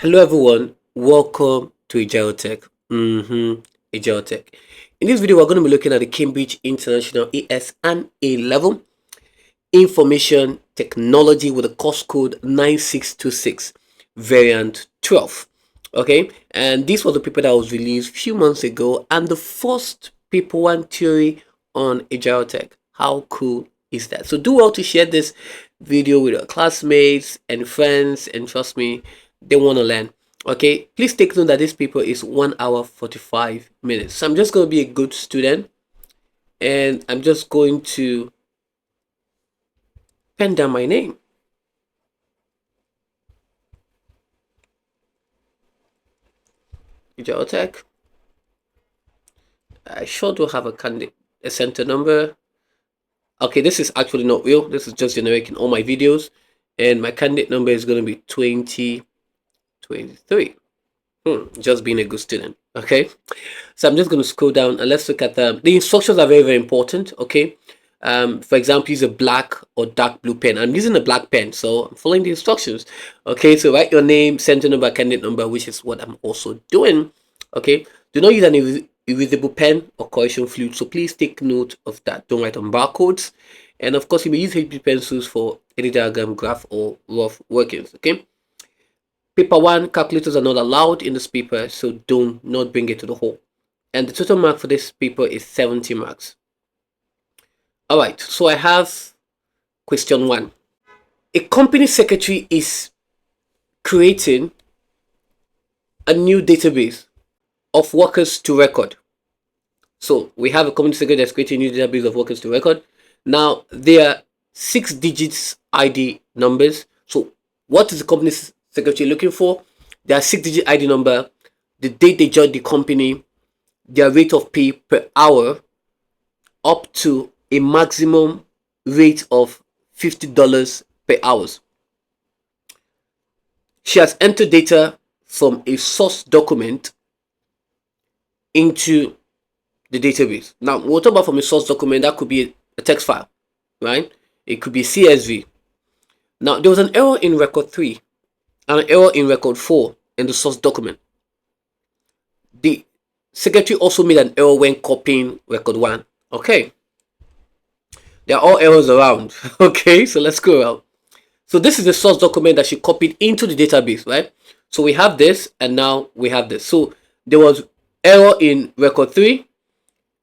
Hello everyone, welcome to Ajiro Tech. Ajiro Tech. In this video, we're going to be looking at the Cambridge International AS and A level information technology with the course code 9626 variant 12. Okay, and this was the paper that was released a few months ago and the first paper one theory on Ajiro Tech. How cool is that? So do well to share this video with your classmates and friends, and trust me, they want to learn. Okay, please take note that this paper is 1 hour 45 minutes. So I'm just going to be a good student and I'm just going to pen down my name. Ajiro Tech. I sure do have a candidate, a center number. Okay, this is actually not real. This is just generic in all my videos. And my candidate number is going to be 2023. Just being a good student. Okay, so I'm just going to scroll down and let's look at the instructions are very, very important. Okay, for example, use a black or dark blue pen. I'm using a black pen, so I'm following the instructions. Okay, so write your name, center number, candidate number, which is what I'm also doing. Okay, do not use an erasable pen or correction fluid, so please take note of that. Don't write on barcodes, and of course you may use HB pencils for any diagram, graph, or rough workings. Okay, paper one, calculators are not allowed in this paper, so do not bring it to the hall. And the total mark for this paper is 70 marks. All right, so I have question one. A company secretary is creating a new database of workers to record. So we have a company secretary that's creating a new database of workers to record. Now there are 6 digits ID numbers. So what is the company secretary looking for? There are 6-digit ID number, the date they joined the company, their rate of pay per hour, up to a maximum rate of $50 per hour. She has entered data from a source document into the database. Now, we'll talk about from a source document. That could be a text file, right? It could be CSV. Now, there was an error in record 3 and an error in record 4 in the source document. The secretary also made an error when copying record 1. Okay. There are all errors around. Okay, so let's go around. So this is the source document that she copied into the database, right? So we have this and now we have this. So there was error in record 3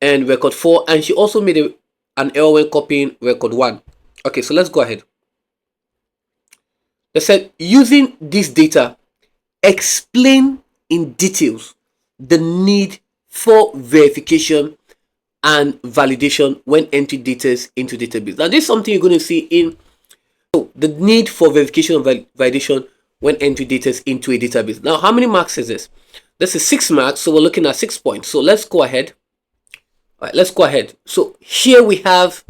and record 4, and she also made an error when copying record 1. Okay, so let's go ahead. They said, using this data, explain in details the need for verification and validation when entering data into database. Now this is something you're going to see in the need for verification and validation when entering data into a database. Now how many marks is this? This is 6 marks, so we're looking at 6 points. So let's go ahead. All right, let's go ahead. So here we have,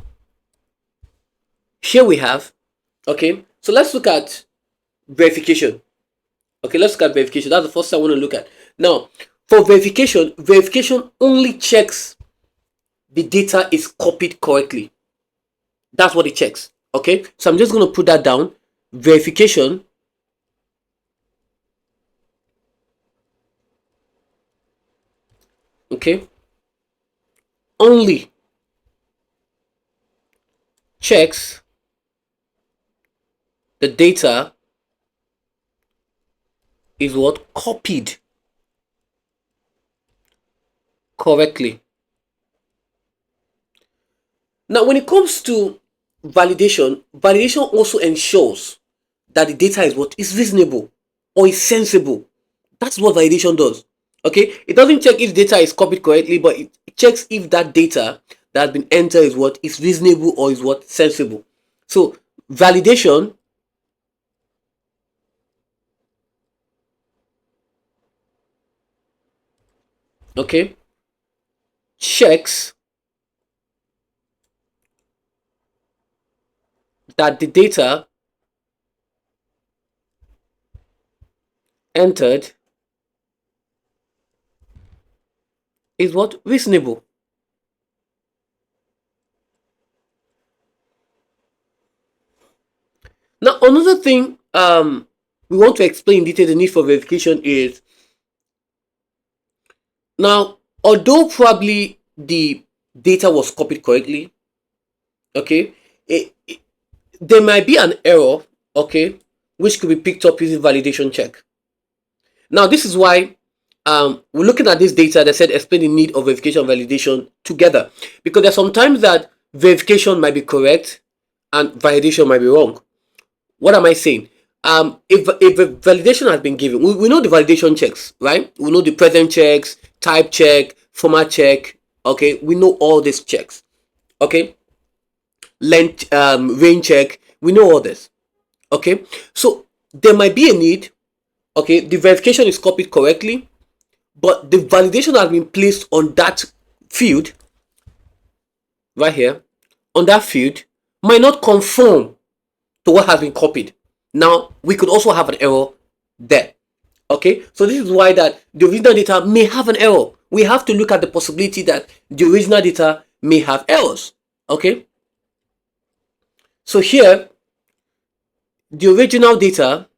okay, so let's look at verification. Okay, let's look at verification. That's the first thing I want to look at. Now, for verification, verification only checks the data is copied correctly. That's what it checks. Okay, so I'm just going to put that down. Verification okay, only checks the data is what copied correctly. Now when it comes to validation also ensures that the data is what is reasonable or is sensible. That's what validation does. Okay, it doesn't check if data is copied correctly, but it checks if that data that has been entered is what is reasonable or is what sensible. So validation okay checks that the data entered is what reasonable. Now another thing we want to explain in detail the need for verification is, now, although probably the data was copied correctly, okay, there might be an error, okay, which could be picked up using validation check. Now, this is why we're looking at this data that said explain the need of verification and validation together, because there's sometimes that verification might be correct and validation might be wrong. What am I saying? If a validation has been given, we know the validation checks, right? We know the present checks, type check, format check. Okay, we know all these checks. Okay, length, range check. We know all this. Okay, so there might be a need. Okay, the verification is copied correctly, but the validation has been placed on that field right here, on that field, might not conform to what has been copied. Now, we could also have an error there. Okay, so this is why that the original data may have an error. We have to look at the possibility that the original data may have errors. Okay, so here, the original data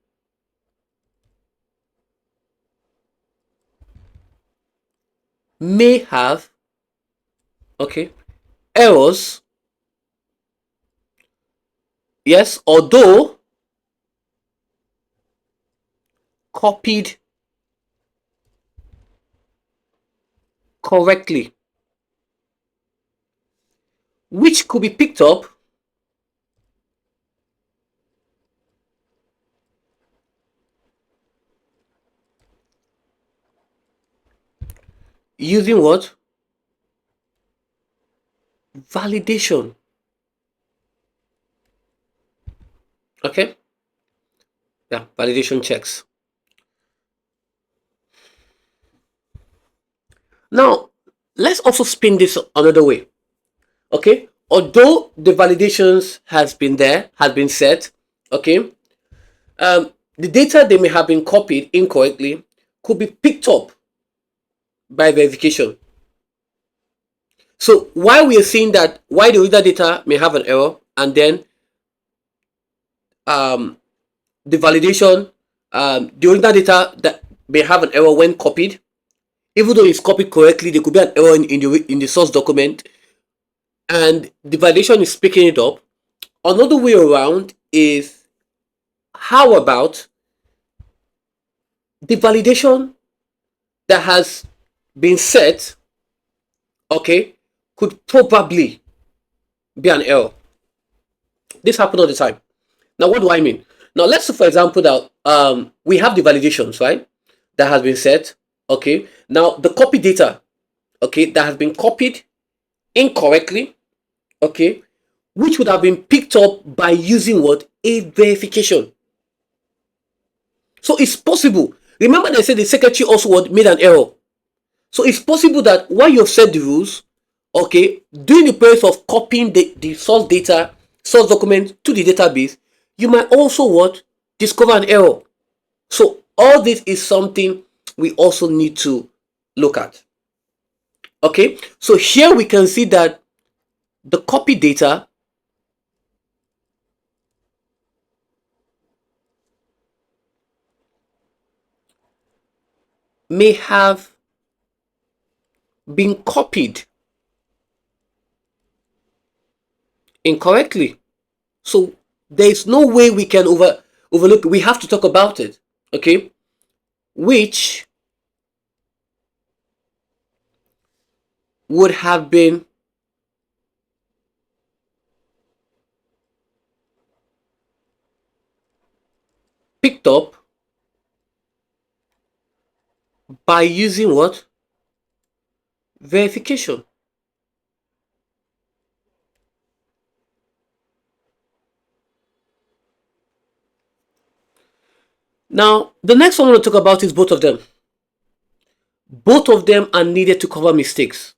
may have, okay, errors. Yes, although copied correctly, which could be picked up using what? Validation. Okay, yeah, validation checks. Now, let's also spin this another way. Okay, although the validations has been there, has been set, okay, the data they may have been copied incorrectly could be picked up by verification. So why we are saying that, why the original data may have an error, and then the validation, the original data that may have an error when copied, even though it's copied correctly, there could be an error in the source document, and the validation is picking it up. Another way around is, how about the validation that has been set, okay, could probably be an error. This happens all the time. Now, what do I mean? Now, let's say, for example, that we have the validations, right, that has been set. Okay, now the copy data, okay, that has been copied incorrectly, okay, which would have been picked up by using what? A verification. So it's possible. Remember, they said the secretary also made an error. So it's possible that while you've set the rules, okay, during the process of copying the source data, source document to the database, you might also what? Discover an error. So all this is something we also need to look at. Okay, so here we can see that the copy data may have been copied incorrectly. So there is no way we can overlook. We have to talk about it. Okay, which would have been picked up by using what? Verification. Now, the next one I want to talk about is both of them. Both of them are needed to cover mistakes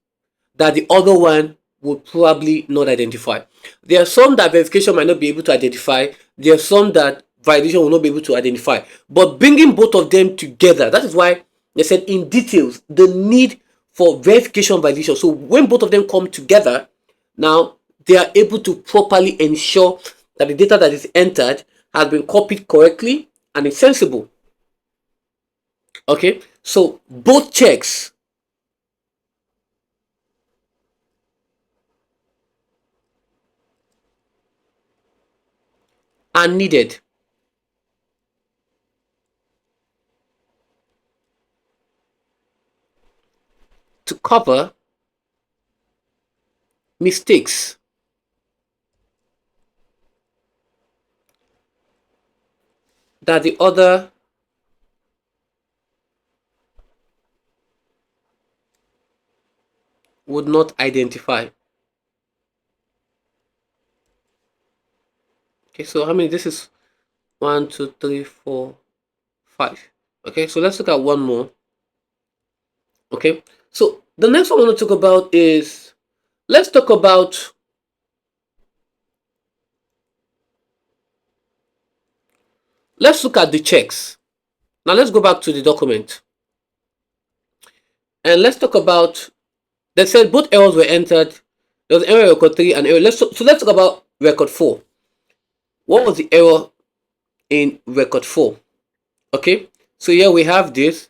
that the other one would probably not identify. There are some that verification might not be able to identify. There are some that validation will not be able to identify. But bringing both of them together, that is why they said in details the need for verification and validation. So when both of them come together, now they are able to properly ensure that the data that is entered has been copied correctly and it's sensible. Okay, so both checks are needed to cover mistakes that the other would not identify. Okay, so how many? This is 1, 2, 3, 4, 5. Okay, so let's look at one more. Okay, so the next one I want to talk about is, let's talk about let's look at the checks. Now let's go back to the document and let's talk about, they said both errors were entered. There was error record 3 and error. So let's talk about record 4. What was the error in record 4? Okay, so here we have this,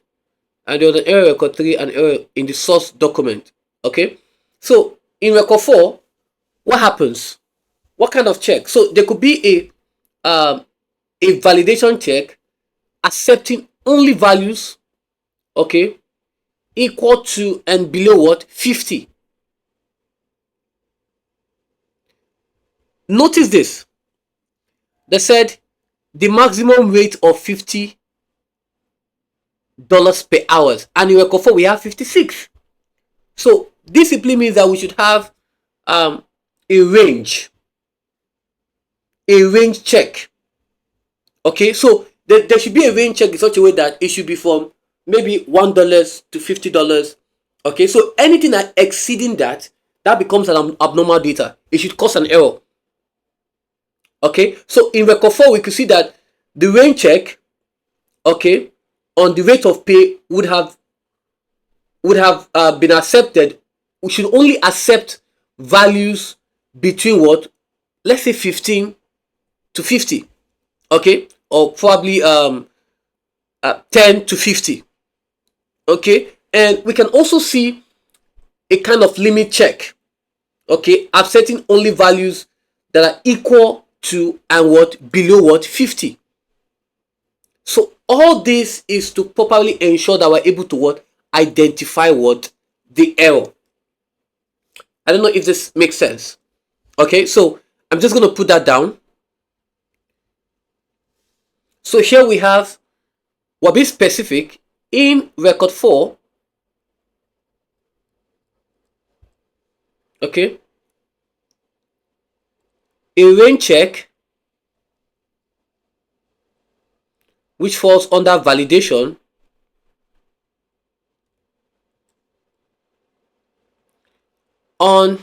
and there was an error record 3 and error in the source document. Okay, so in record 4, what happens? What kind of check? So there could be a validation check accepting only values, okay, equal to and below what? 50. Notice this. They said the maximum rate of $50 per hour, and in record 4 we have 56. So this simply means that we should have a range check. Okay, so there should be a range check in such a way that it should be from maybe $1 to $50. Okay, so anything that exceeding that becomes an abnormal data. It should cause an error. Okay, so in record 4 we could see that the range check, okay, on the rate of pay would have been accepted. We should only accept values between what, let's say 15 to 50, okay, or probably 10 to 50. Okay, and we can also see a kind of limit check, okay, accepting only values that are equal to and what, below what, 50. So all this is to properly ensure that we're able to what, identify what, the error. I don't know if this makes sense. Okay, so I'm just going to put that down. So here we have, we'll be specific in record 4. Okay, a range check which falls under validation on,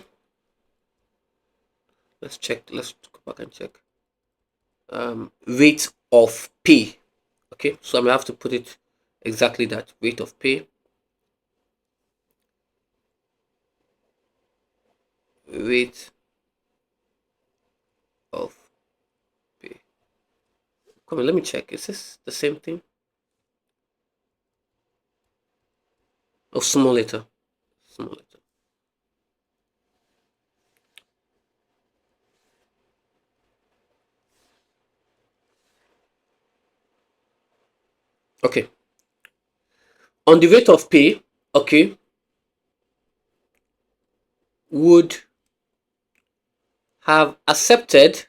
let's go back and check, rate of pay. Okay, so I'm gonna have to put it exactly that, rate of pay, rate of pay. Come on, let me check, is this the same thing? Oh, small letter. Okay, on the rate of pay, okay, would have accepted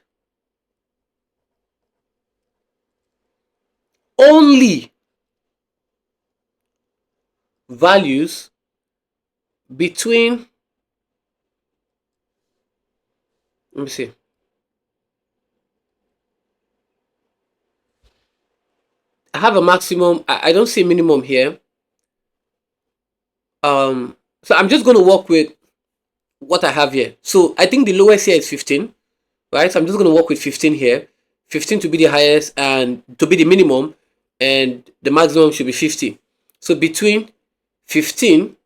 only values between, let me see, I have a maximum, I don't see minimum here. So I'm just going to work with what I have here. So I think the lowest here is 15, right? So I'm just going to work with 15 here, 15 to be the highest and to be the minimum, and the maximum should be 50. So between 15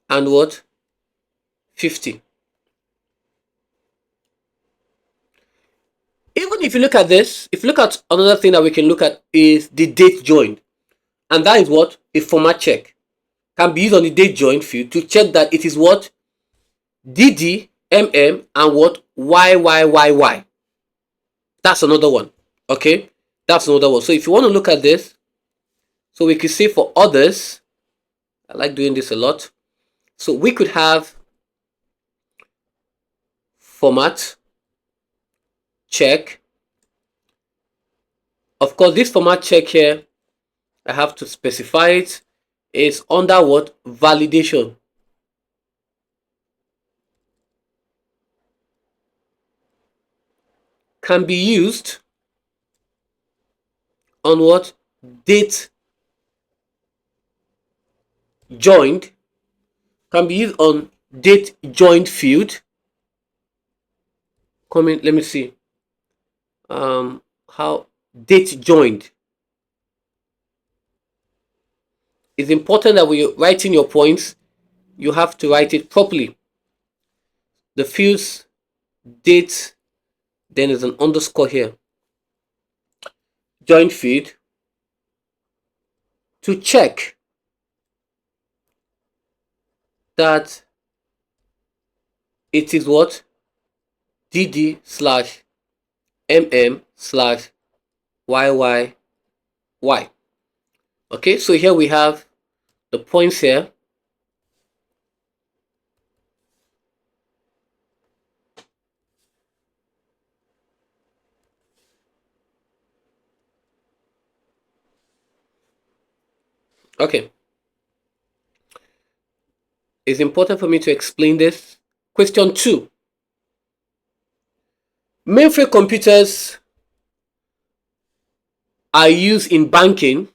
and what, 50. Even if you look at this, if you look at another thing that we can look at is the date joined. And that is what? A format check. Can be used on the date joined field to check that it is what? DD, MM, and what? YYYY. That's another one. Okay? That's another one. So if you want to look at this, so we could say for others, I like doing this a lot. So we could have format check. Of course, this format check here, I have to specify it. It's under what? Validation. Can be used on what? Date joined. Can be used on date joined field. Comment, let me see. How date joined. It's important that when you're writing your points, you have to write it properly. The fields date, then there's an underscore here. Join field to check that it is what? DD slash MM slash YYY. Okay, so here we have the points here. Okay. It's important for me to explain this. Question 2. Mainframe computers are used in banking.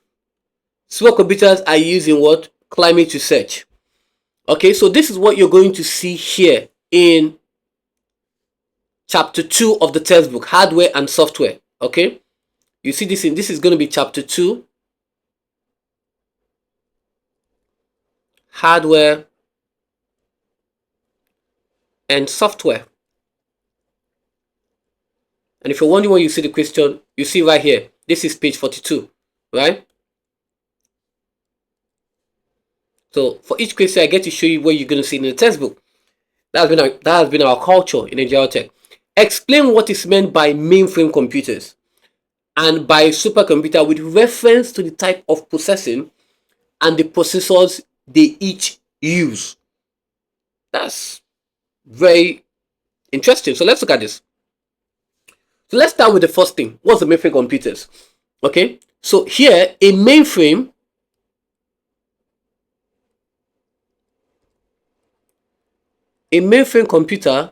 Supercomputers are used in what? Climate research. Okay, so this is what you're going to see here in chapter 2 of the textbook, hardware and software. Okay, you see this this is going to be chapter 2, hardware and software. And if you're wondering where you see the question, you see right here. This is page 42, right? So for each question, I get to show you where you're going to see in the textbook. That has been our culture in Ajiro Tech. Explain what is meant by mainframe computers and by supercomputer with reference to the type of processing and the processors they each use. That's very interesting. So let's look at this. So let's start with the first thing. What's the mainframe computers? Okay, so here a mainframe computer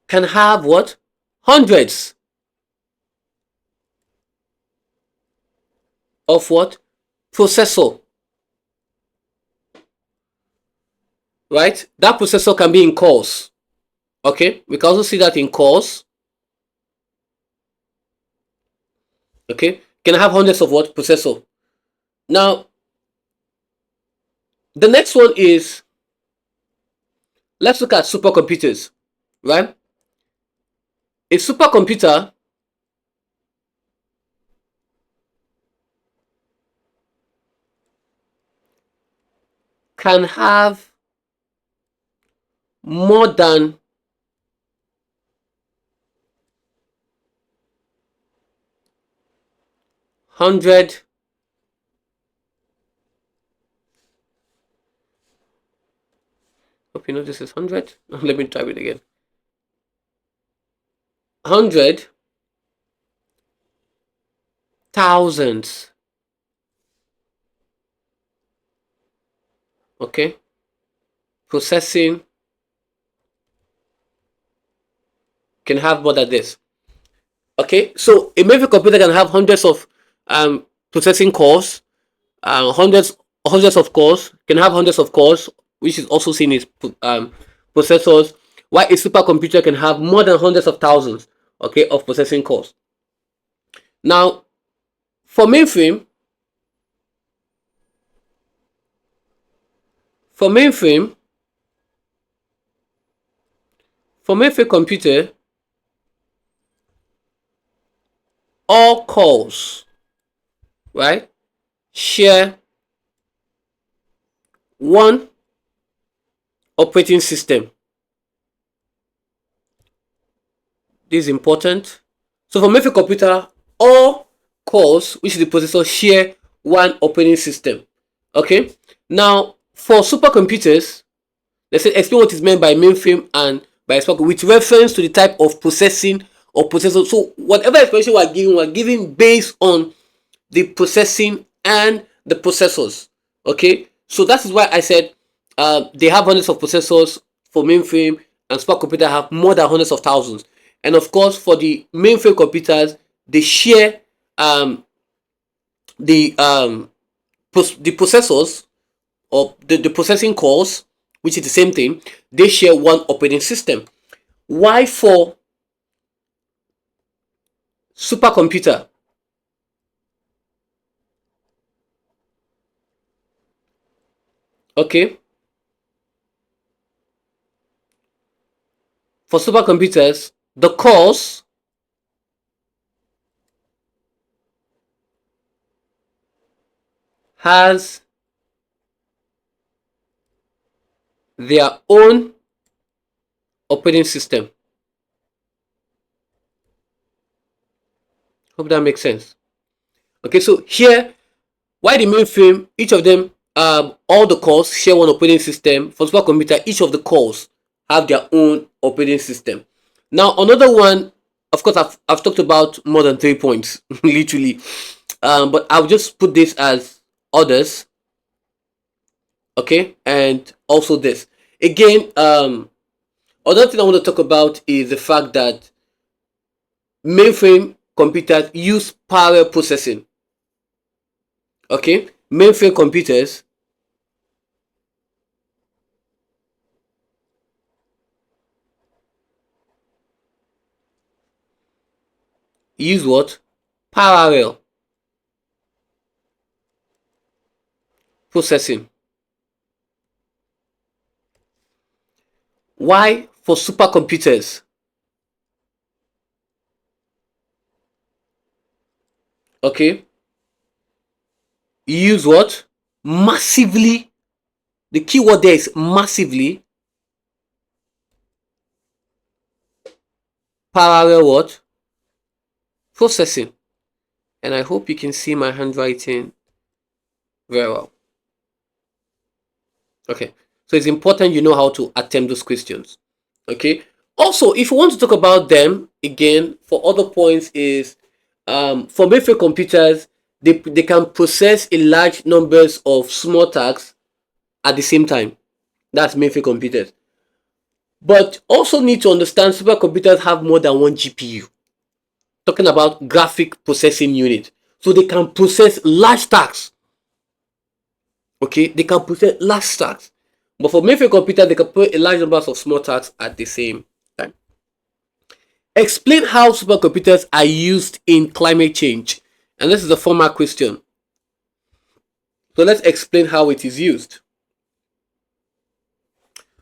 can have what? Hundreds of what? Processor. Right? That processor can be in cores. Okay, we can also see that in cores. Okay, can have hundreds of what? Processor. Now, the next one is, let's look at supercomputers, right? A supercomputer can have more than 100 hope you know this is 100. Let me type it again. 100,000. Okay, processing can have more than this. Okay, so a mainframe computer can have hundreds of processing cores, hundreds of cores, can have hundreds of cores, which is also seen as processors, while a supercomputer can have more than hundreds of thousands, okay, of processing cores. Now, for mainframe, For mainframe computer, all cores, right, share one operating system. This is important. So for mainframe computer, all cores, which is the processor, share one operating system. Okay. Now for supercomputers, let's say explain what is meant by mainframe and by supercomputer with reference to the type of processing or processor. So whatever explanation we're giving based on the processing and the processors. Okay, so that is why I said they have hundreds of processors for mainframe, and supercomputer have more than hundreds of thousands. And of course, for the mainframe computers, they share the processors or the processing cores, which is the same thing. They share one operating system. Why for supercomputer? Okay, for supercomputers, the cores has their own operating system. Hope that makes sense. Okay, so here, why the mainframe, each of them, all the cores share one operating system. For supercomputer, each of the cores have their own operating system. Now, another one, of course, I've talked about more than 3 points, literally. But I'll just put this as others. Okay, and also this. Again, another thing I want to talk about is the fact that mainframe computers use parallel processing. Okay, mainframe computers use what? Parallel processing. Why for supercomputers? Okay, you use what? Massively. The keyword there is massively parallel what? Processing. And I hope you can see my handwriting very well. Okay, so it's important you know how to attempt those questions. Okay, also if you want to talk about them again for other points is for mainframe computers, they can process a large numbers of small tasks at the same time. That's mainframe computers. But also need to understand supercomputers have more than one GPU. Talking about graphic processing unit. So they can process large tasks. Okay, they can process large tasks. But for mainframe computers, they can put a large number of small tasks at the same time. Explain how supercomputers are used in climate change. And this is a formal question. So let's explain how it is used.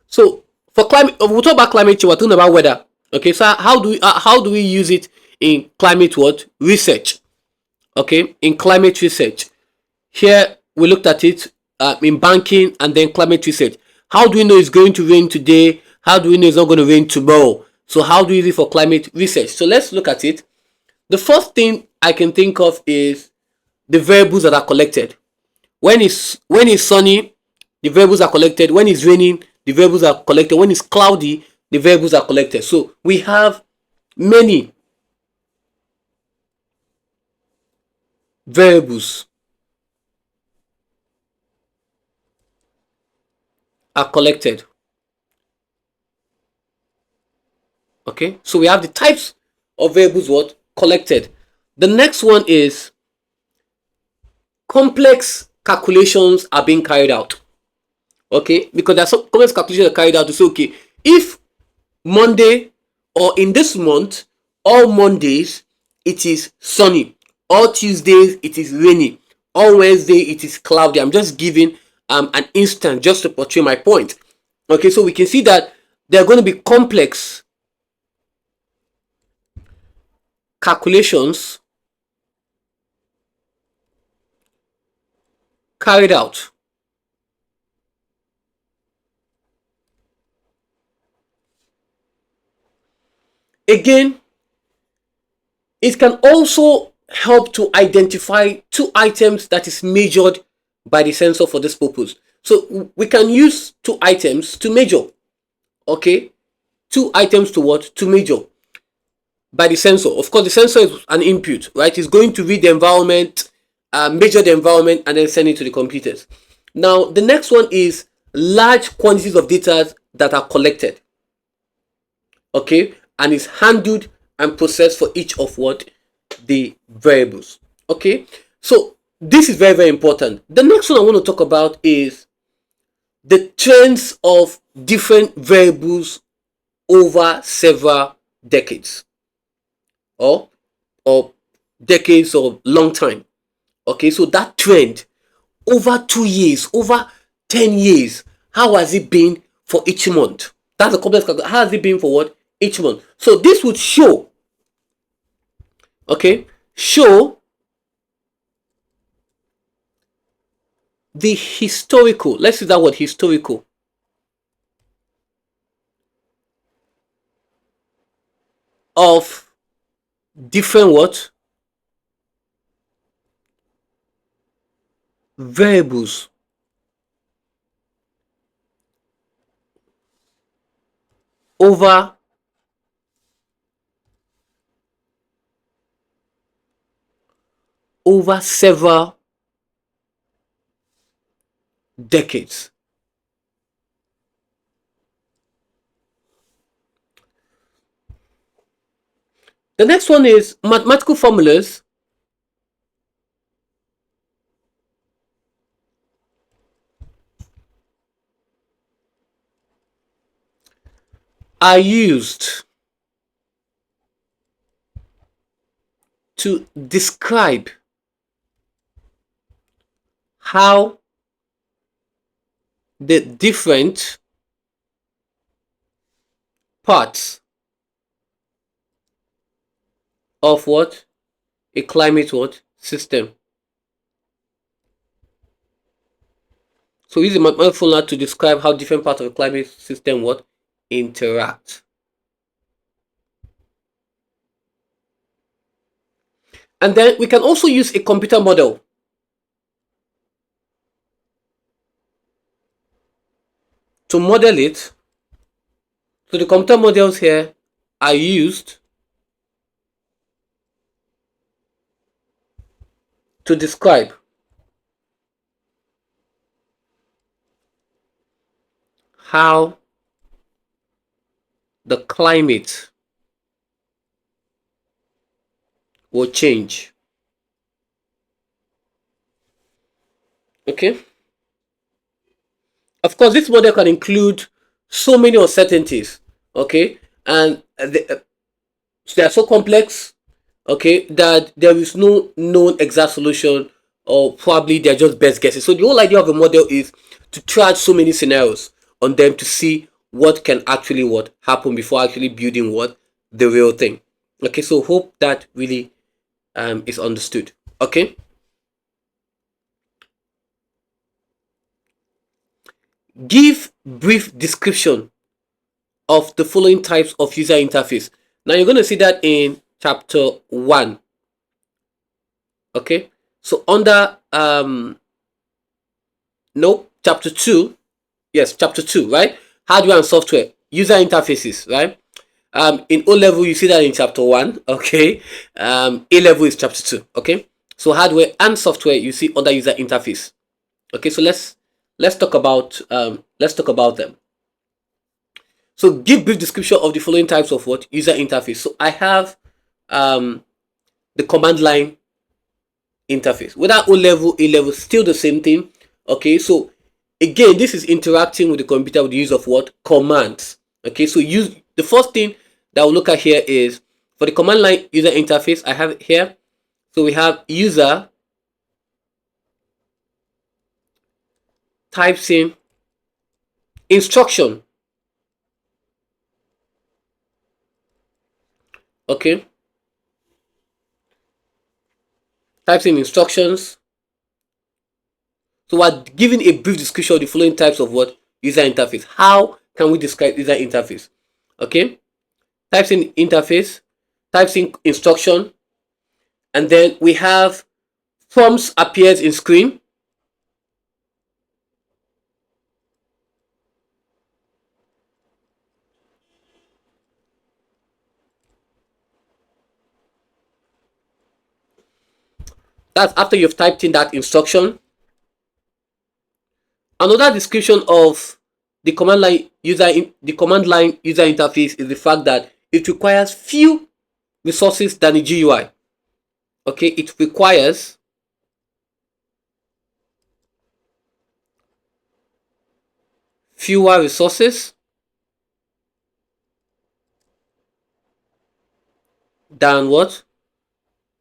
So for climate, we'll talk about climate change. We're talking about weather. Okay, so how do we use it in climate what research? Okay, in climate research. Here we looked at it in banking and then climate research. How do we know it's going to rain today? How do we know it's not going to rain tomorrow? So how do we use it for climate research? So let's look at it. The first thing I can think of is the variables that are collected. When it's sunny, the variables are collected. When it's raining, the variables are collected. When it's cloudy, the variables are collected. So we have many variables are collected. Okay, so we have the types of variables what collected. The next one is complex calculations are being carried out. Okay, because there's some complex calculations are carried out to say, okay, if Monday or in this month, all Mondays it is sunny, all Tuesdays it is rainy, all Wednesday it is cloudy. I'm just giving an instance just to portray my point. Okay, so we can see that there are going to be complex calculations carried out. Again, it can also help to identify two items that is measured by the sensor for this purpose. So we can use two items to measure. Okay, two items to what? To measure by the sensor. Of course, the sensor is an input, right? It's going to read the environment, measure the environment, and then send it to the computers. Now, the next one is large quantities of data that are collected. Okay, and is handled and processed for each of what? The variables. Okay, so this is very, very important. The next one I want to talk about is the trends of different variables over several decades, or decades or long time. Okay, so that trend over 2 years, over 10 years, how has it been for each month? That's a complex calculation. How has it been for what? Each month. So this would show, okay, show the historical, let's use that word, historical, of different what? Variables over several decades. The next one is mathematical formulas are used to describe how the different parts of what? A climate what? System. So use a mathematical formula to describe how different parts of a climate system what? Interact. And then we can also use a computer model to model it. So the computer models here are used to describe how the climate will change. Okay. Of course, this model can include so many uncertainties. Okay, and they are so complex. Okay, that there is no known exact solution, or probably they're just best guesses. So the whole idea of a model is to try so many scenarios on them to see what can actually what happen before actually building what the real thing. Okay, so hope that really is understood. Okay, give brief description of the following types of user interface. Now you're going to see that in chapter 1. Okay, so under no, chapter 2. Yes, chapter 2, right? Hardware and software, user interfaces, right? In O level you see that in chapter 1. Okay, A level is chapter 2. Okay, so hardware and software you see under user interface. Okay, so let's talk about them. So give brief description of the following types of what? User interface. So I have the command line interface. Whether O level, A level, still the same thing. Okay, so again, this is interacting with the computer with the use of what? Commands. Okay, so use the first thing that we'll look at here is for the command line user interface. I have it here. So we have user types in instruction. Okay, types in instructions. So we're giving a brief description of the following types of what? User interface. How can we describe user interface? Okay, types in interface, types in instruction, and then we have prompts appears in screen. That's after you've typed in that instruction. Another description of the command line user interface is the fact that it requires few resources than the GUI. Okay, it requires fewer resources than what?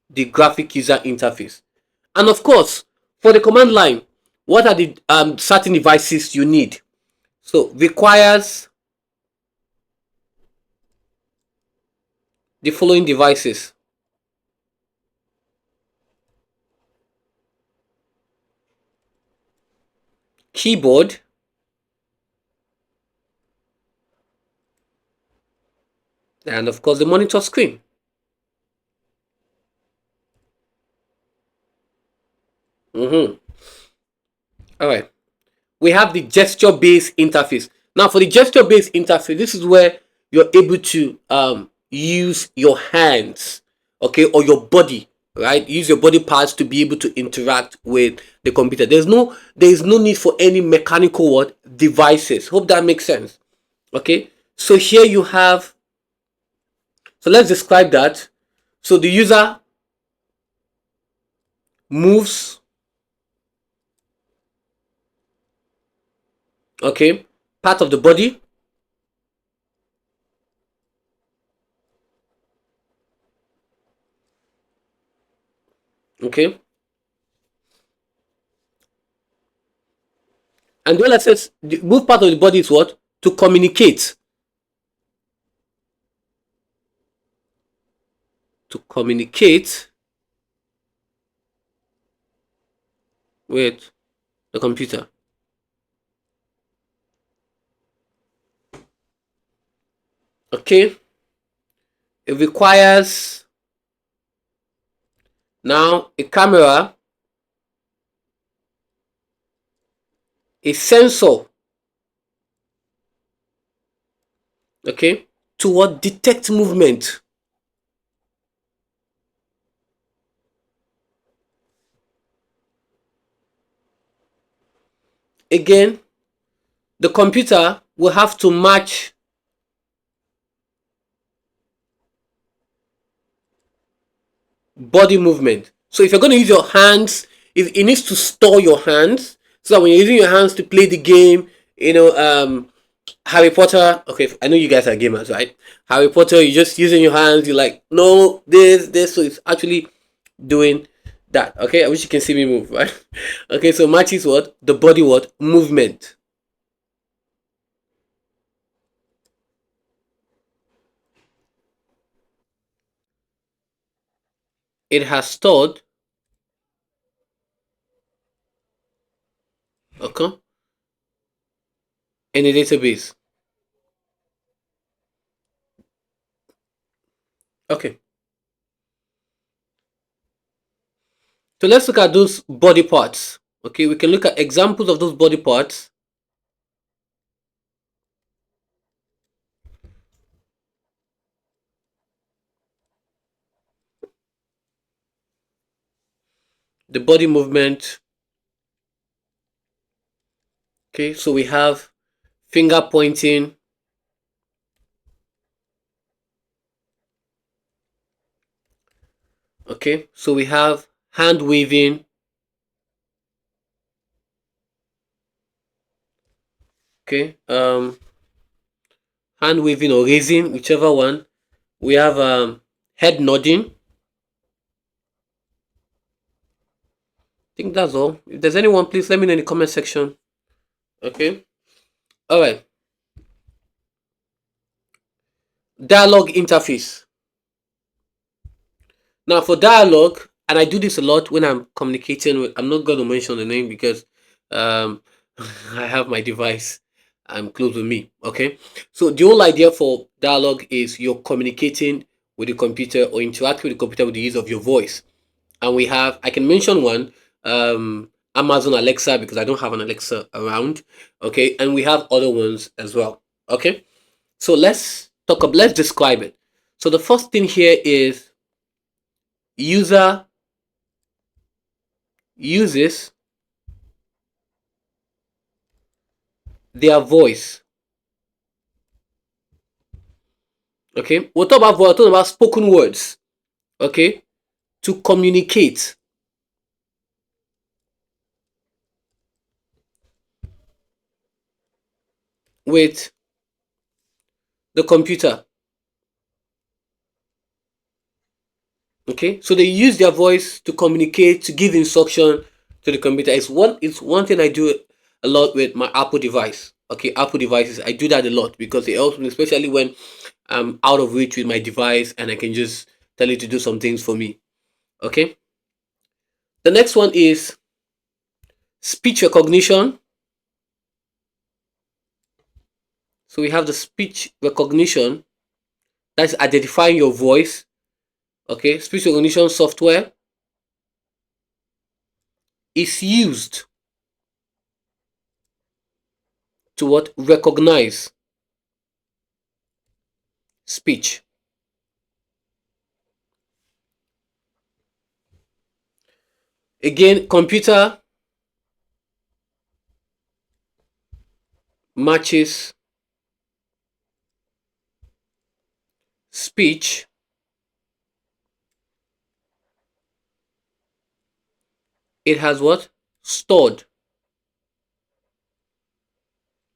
The graphic user interface. And of course, for the command line, what are the certain devices you need? So requires the following devices: keyboard, and of course the monitor screen. All right. We have the gesture-based interface. Now, for the gesture-based interface, this is where you're able to use your hands, okay, or your body, right? Use your body parts to be able to interact with the computer. There is no need for any mechanical what devices. Hope that makes sense. Okay. So here you have. So let's describe that. So the user moves, okay, part of the body. Okay. And the other says the move part of the body is what? To communicate. To communicate with the computer. Okay. It requires now a camera, a sensor, okay, to what? Detect movement. Again, the computer will have to match body movement. So if you're going to use your hands, it needs to store your hands, so that when you're using your hands to play the game, Harry Potter. Okay, I know you guys are gamers, right? Harry Potter, you're just using your hands. You're like, no, this. So it's actually doing that. Okay, I wish you can see me move, right? Okay, so matches what? The body what? Movement. It has stored, okay, in a database. Okay. So let's look at those body parts. Okay, we can look at examples of those body parts. The body movement. Okay, so we have finger pointing. Okay, so we have hand waving. Okay, hand waving or raising, whichever one. We have head nodding. I think that's all. If there's anyone, please let me know in the comment section. Okay. All right. Dialogue interface. Now for dialogue, and I do this a lot when I'm communicating with, I'm not going to mention the name because um, I have my device close with me. Okay, so the whole idea for dialogue is you're communicating with the computer or interacting with the computer with the use of your voice. And we have, I can mention one, Amazon Alexa, because I don't have an Alexa around. Okay, and we have other ones as well. Okay, so let's describe it. So the first thing here is user uses their voice. Okay, we'll talk about voice, we'll talk about spoken words. Okay, to communicate with the computer. Okay, so they use their voice to communicate, to give instruction to the computer. It's one thing I do a lot with my Apple device. Okay, Apple devices, I do that a lot because it helps me, especially when I'm out of reach with my device and I can just tell it to do some things for me. Okay, the next one is speech recognition. So we have the speech recognition, that's identifying your voice. Okay, speech recognition software is used to what? Recognize speech. Again, computer matches speech it has what? Stored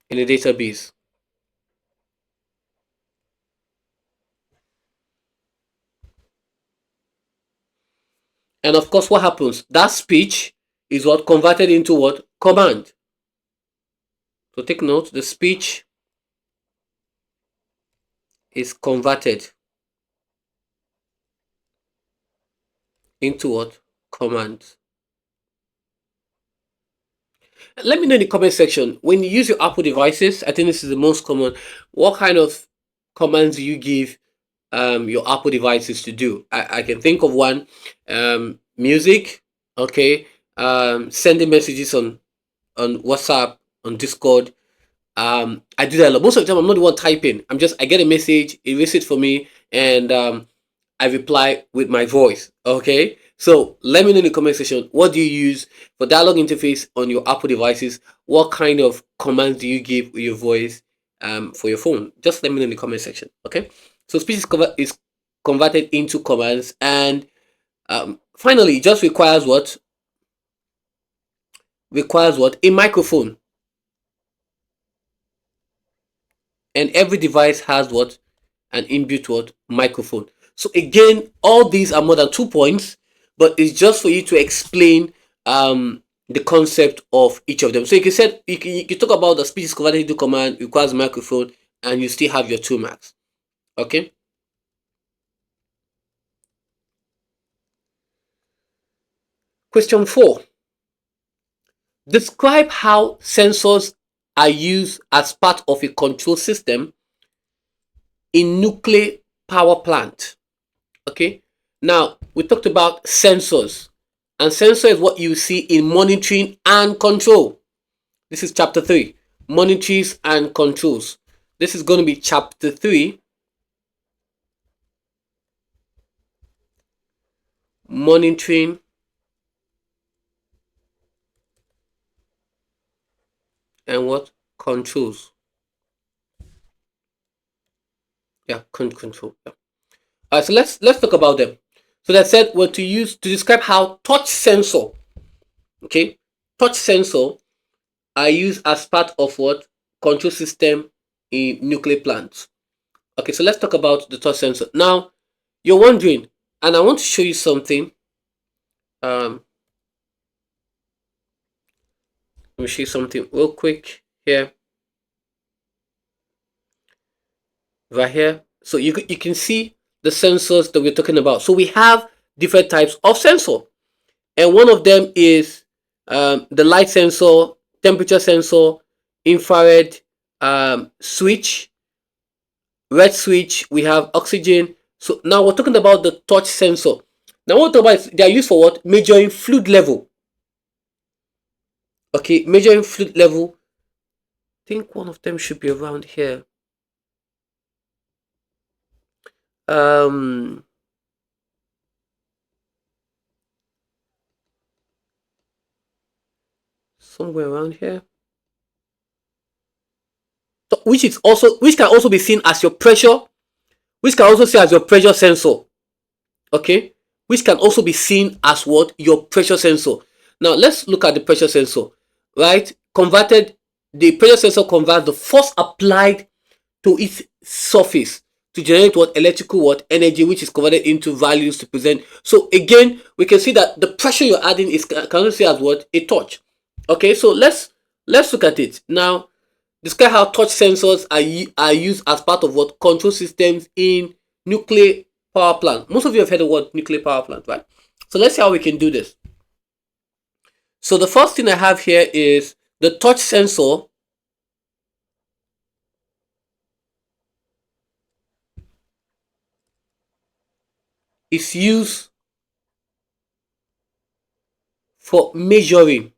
in a database. And of course, what happens? That speech is what? Converted into what? Command. So take note, the speech is converted into what? Command. Let me know in the comment section, when you use your Apple devices, I think this is the most common, what kind of commands do you give your Apple devices to do? I can think of one, music, okay, sending messages on WhatsApp, on Discord. I do that a lot. Most of the time, I'm not the one typing. I get a message, it reads it for me, and I reply with my voice. Okay, so let me know in the comment section, what do you use for dialogue interface on your Apple devices? What kind of commands do you give with your voice for your phone? Just let me know in the comment section. Okay, so speech is converted into commands, and finally, it just requires what? Requires what? A microphone. And every device has what? An inbuilt what? Microphone. So again, all these are more than 2 points, but it's just for you to explain the concept of each of them. So you can talk about the speech is converted into command, requires microphone, and you still have your 2 marks. Okay. Question 4. Describe how sensors are used as part of a control system in nuclear power plant. Okay, now we talked about sensors, and sensor is what you see in monitoring and control. This is chapter 3, monitors and controls. This is going to be chapter 3, monitoring and what? Controls. Yeah, control. Yeah. All right, so let's talk about them. So that said, we're to use to describe how touch sensor, okay, touch sensor are used as part of what? Control system in nuclear plants. Okay, so let's talk about the touch sensor. Now, you're wondering, and I want to show you something. Let me show you something real quick here. Right here. So you can see the sensors that we're talking about. So we have different types of sensor, and one of them is the light sensor, temperature sensor, infrared switch, red switch. We have oxygen. So now we're talking about the touch sensor. Now what about is they are used for what? Measuring fluid level. Okay, measuring fluid level. I think one of them should be around here. Um, Somewhere around here. So, which can also be seen as your pressure, which can also see as your pressure sensor. Okay, which can also be seen as what? Your pressure sensor. Now let's look at the pressure sensor. Right, the pressure sensor converts the force applied to its surface to generate what? Electrical what? Energy, which is converted into values to present. So again, we can see that the pressure you're adding is can also see as what? A touch. Okay, so let's look at it now. Describe how touch sensors are used as part of what? Control systems in nuclear power plant. Most of you have heard the word nuclear power plant, right? So let's see how we can do this. So the first thing I have here is the touch sensor is used for measuring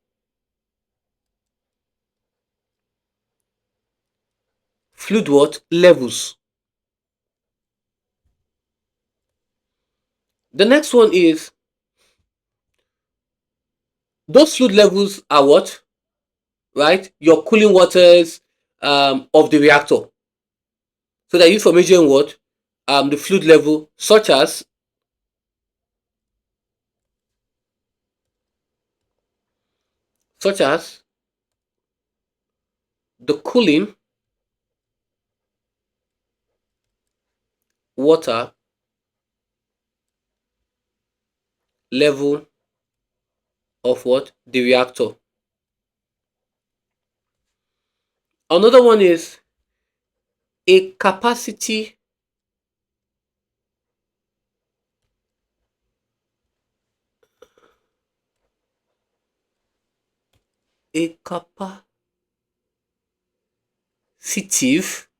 fluid what? Levels. The next one is those fluid levels are what? Right? Your cooling waters of the reactor. So they're used for measuring what? The fluid level, such as the cooling water level of what? The reactor. Another one is a capacity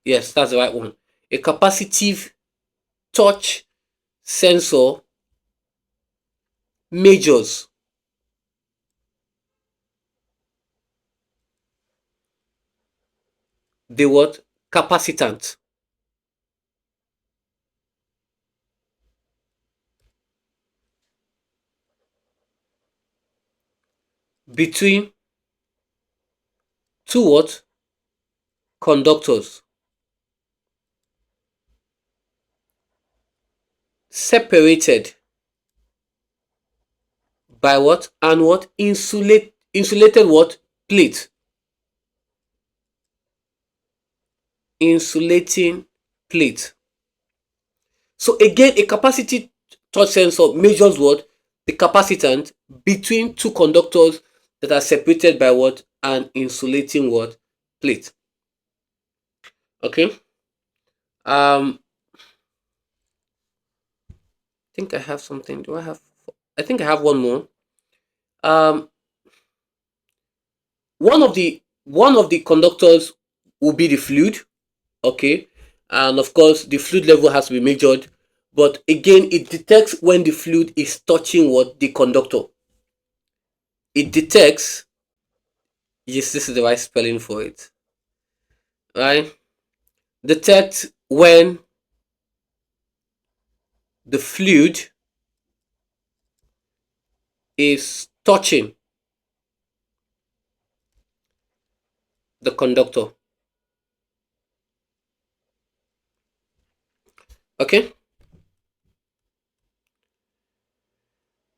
yes, that's the right one. A capacitive touch sensor measures the what? Capacitance between two what? Conductors separated by what? And what? Insulated what? Plate. Insulating plate. So again, a capacity touch sensor measures what? The capacitance between two conductors that are separated by what? An insulating what? Plate. Okay. I think I have something. Do I have? I think I have one more. Um, one of the conductors will be the fluid. Okay, and of course the fluid level has to be measured. But again, it detects when the fluid is touching what? The conductor. It detects. Yes, this is the right spelling for it. Right? Detect when the fluid is touching the conductor. Okay.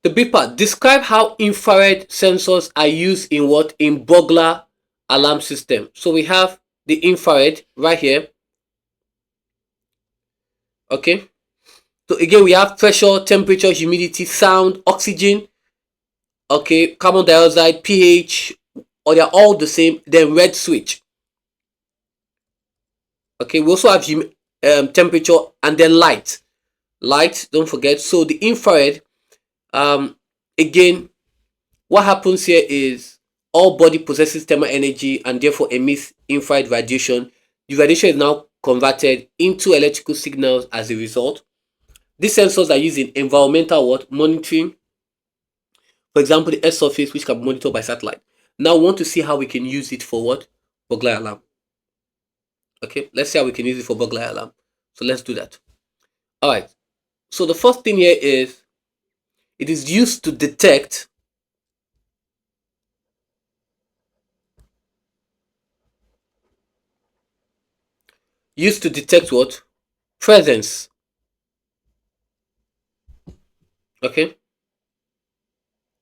The big part. Describe how infrared sensors are used in what? In burglar alarm system. So we have the infrared right here. Okay. So again, we have pressure, temperature, humidity, sound, oxygen, okay, carbon dioxide, pH, or they're all the same. Then red switch. Okay, we also have temperature and then light. Light, don't forget. So the infrared Um, Again, what happens here is all body possesses thermal energy and therefore emits infrared radiation. The radiation is now converted into electrical signals as a result. These sensors are used in environmental what? Monitoring. For example, the Earth surface, which can be monitored by satellite. Now we want to see how we can use it for what? Burglar alarm. Okay, let's see how we can use it for burglar alarm. So let's do that. All right. So the first thing here is it is used to detect what? Presence. Okay,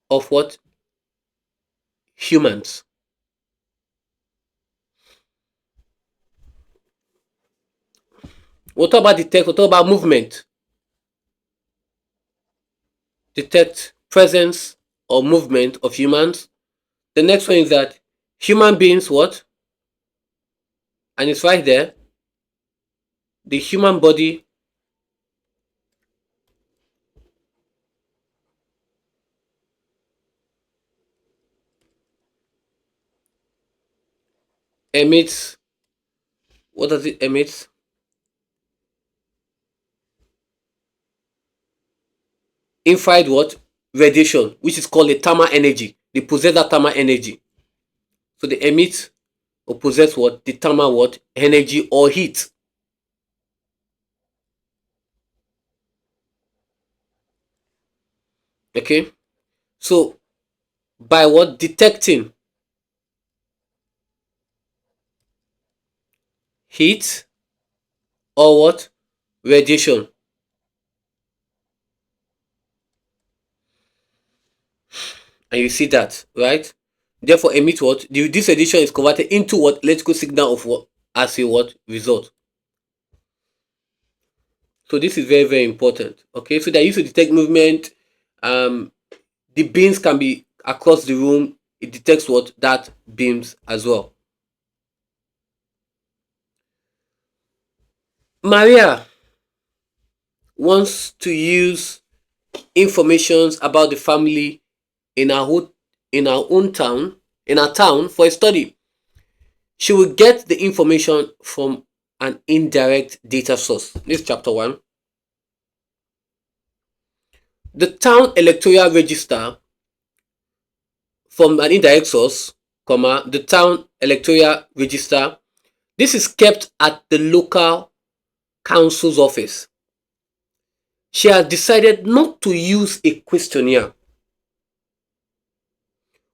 of what? Humans. What about detect? What about movement? Detect presence or movement of humans. The next one is that human beings what? And it's right there. The human body emits, what does it emit? Infrared what? Radiation, which is called a thermal energy. They possess that thermal energy. So they emit or possess what? The thermal what? Energy or heat. Okay. So by what? Detecting heat or what? Radiation. And you see that, right? Therefore emit what? This radiation is converted into what? Electrical signal of what? As a what? Result. So this is very, very important. Okay, so they used to detect movement. Um, the beams can be across the room. It detects what? That beams as well. Maria wants to use informations about the family in our own town, in our town for a study. She will get the information from an indirect data source. This is chapter 1. The town electoral register from an indirect source, comma, the town electoral register. This is kept at the local council's office. She has decided not to use a questionnaire,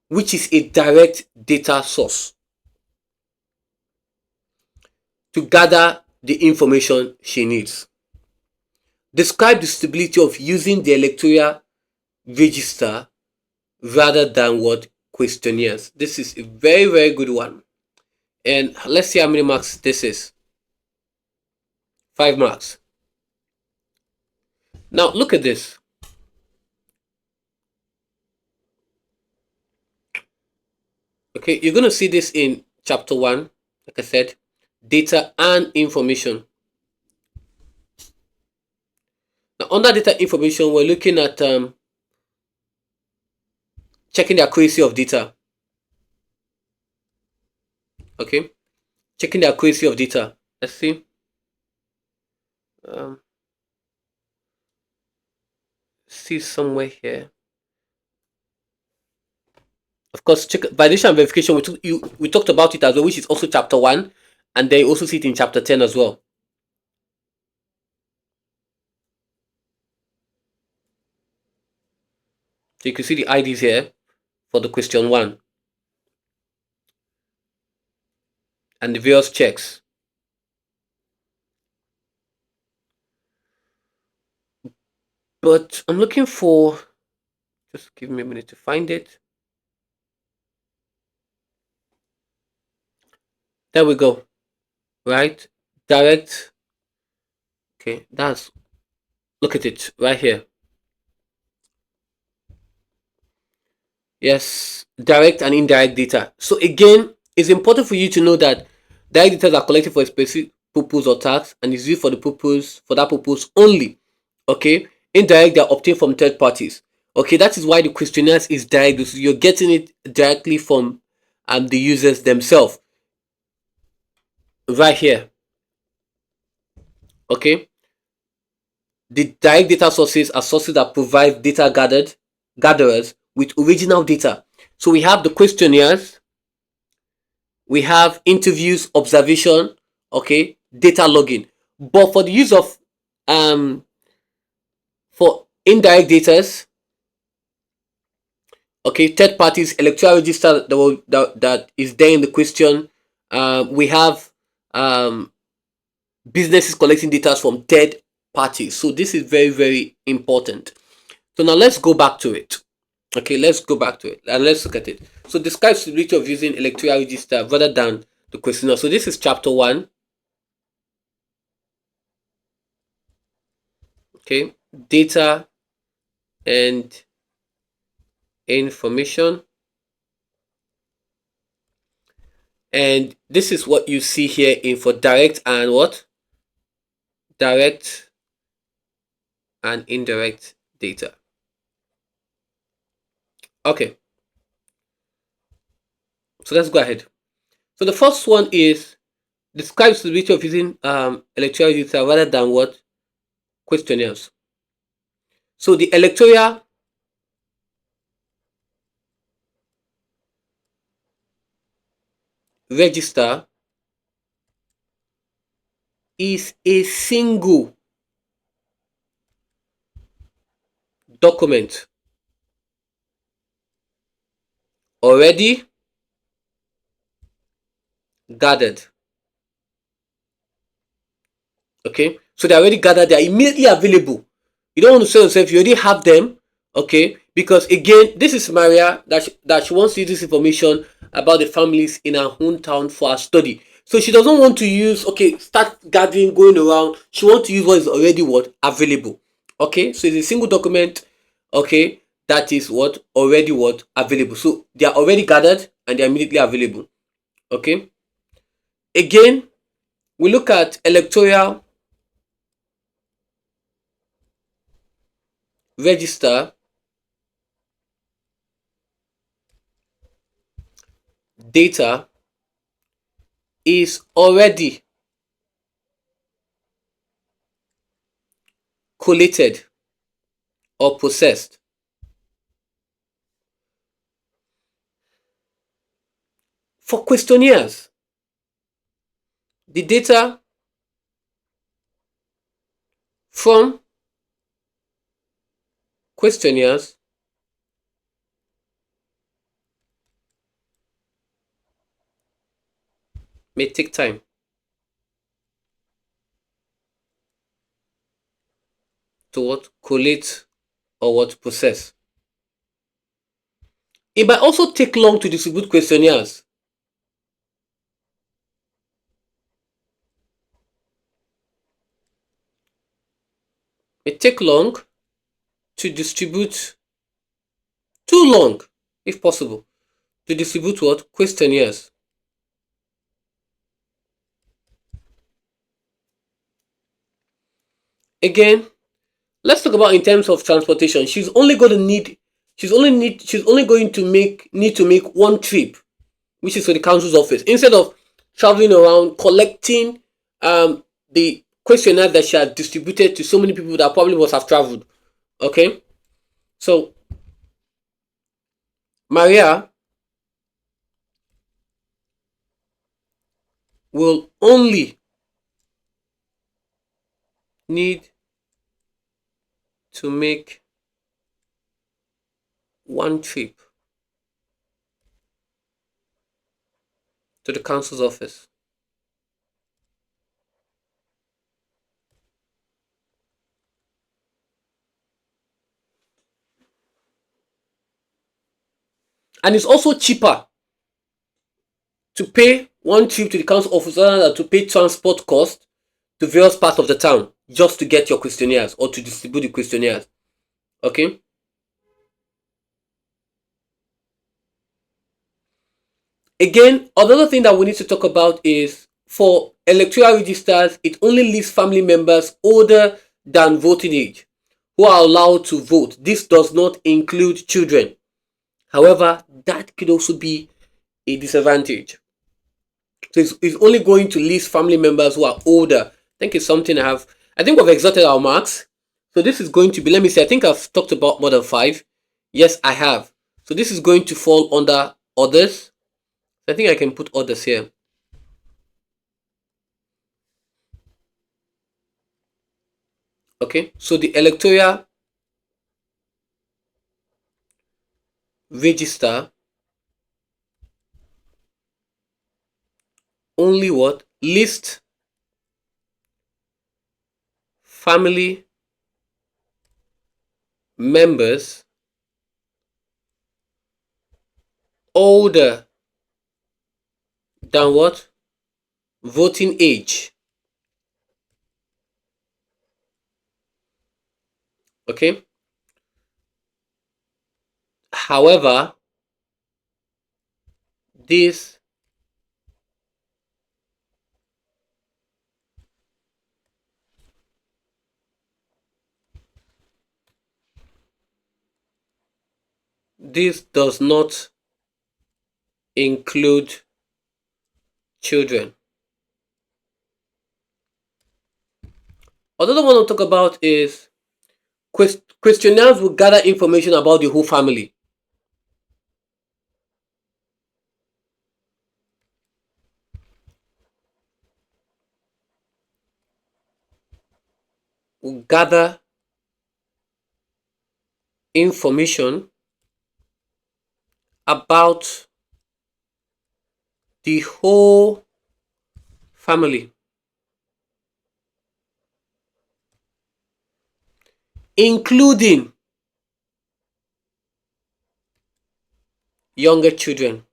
which is a direct data source, to gather the information she needs. Describe the stability of using the electoral register rather than what? Questionnaires. This is a very, very good one. And let's see how many marks this is. 5 marks. Now look at this. Okay, you're going to see this in chapter 1, like I said, data and information. Now under data information, we're looking at checking the accuracy of data. Okay, checking the accuracy of data. Let's see. See somewhere here. Of course, check validation and verification. We talked about it as well, which is also chapter 1, and they also see it in chapter 10 as well. So you can see the IDs here for the question 1 and the various checks. But I'm looking for, just give me a minute to find it. There we go. Right? Direct. Okay, look at it right here. Yes, direct and indirect data. So again, it's important for you to know that direct data are collected for a specific purpose or task and is used for that purpose only. Okay, indirect, they are obtained from third parties. Okay, that is why the questionnaires is direct. So you're getting it directly from the users themselves right here. Okay, the direct data sources are sources that provide data gatherers with original data. So we have the questionnaires, we have interviews, observation, okay, data logging. But for the use of for indirect data, okay, third parties, electoral register that is there in the question. We have businesses collecting data from third parties. So this is very, very important. So now let's go back to it. Okay, let's go back to it and let's look at it. So describe suitability of using electoral register rather than the questionnaire. So this is chapter 1. Okay, data and information. And this is what you see here in for direct and what? Direct and indirect data. Okay, so let's go ahead. So the first one is describe suitability of using electoral data rather than what? Questionnaires. So the electoral register is a single document already gathered. Okay, so they're already gathered, they're immediately available. You don't want to say yourself, you already have them. Okay, because again, this is Maria that she wants to use this information about the families in her hometown for her study. So she doesn't want to use, okay, start gathering, going around. She wants to use what is already what? Available. Okay, so it's a single document, okay, that is what? Already what? Available. So they are already gathered and they're immediately available. Okay, again, we look at electoral register. Data is already collated or processed. For questionnaires, the data from questionnaires may take time to what? Collate or what? Process. It might also take long to distribute questionnaires. It take long to distribute, too long, if possible, to distribute what? Questionnaires. Again, let's talk about in terms of transportation. She's only going to need, she's only going to need to make one trip, which is to the council's office, instead of traveling around collecting the questionnaire that she had distributed to so many people that probably must have traveled. Okay, so Maria will only need to make one trip to the council's office. And it's also cheaper to pay one trip to the council office rather than to pay transport cost to various parts of the town just to get your questionnaires or to distribute the questionnaires. Okay. Again, another thing that we need to talk about is for electoral registers, it only lists family members older than voting age. who are allowed to vote. This does not include children. However, that could also be a disadvantage. So it's only going to list family members who are older. I think it's something I think we've exhausted our marks. So this is going to be, let me see, I think I've talked about more than 5. Yes, I have. So this is going to fall under others. I think I can put others here. Okay, so the electoral register only what? List family members older than what? Voting age. Okay. However, this does not include children. Another one I'll talk about is questionnaires will gather information about the whole family. Will gather information about the whole family, including younger children.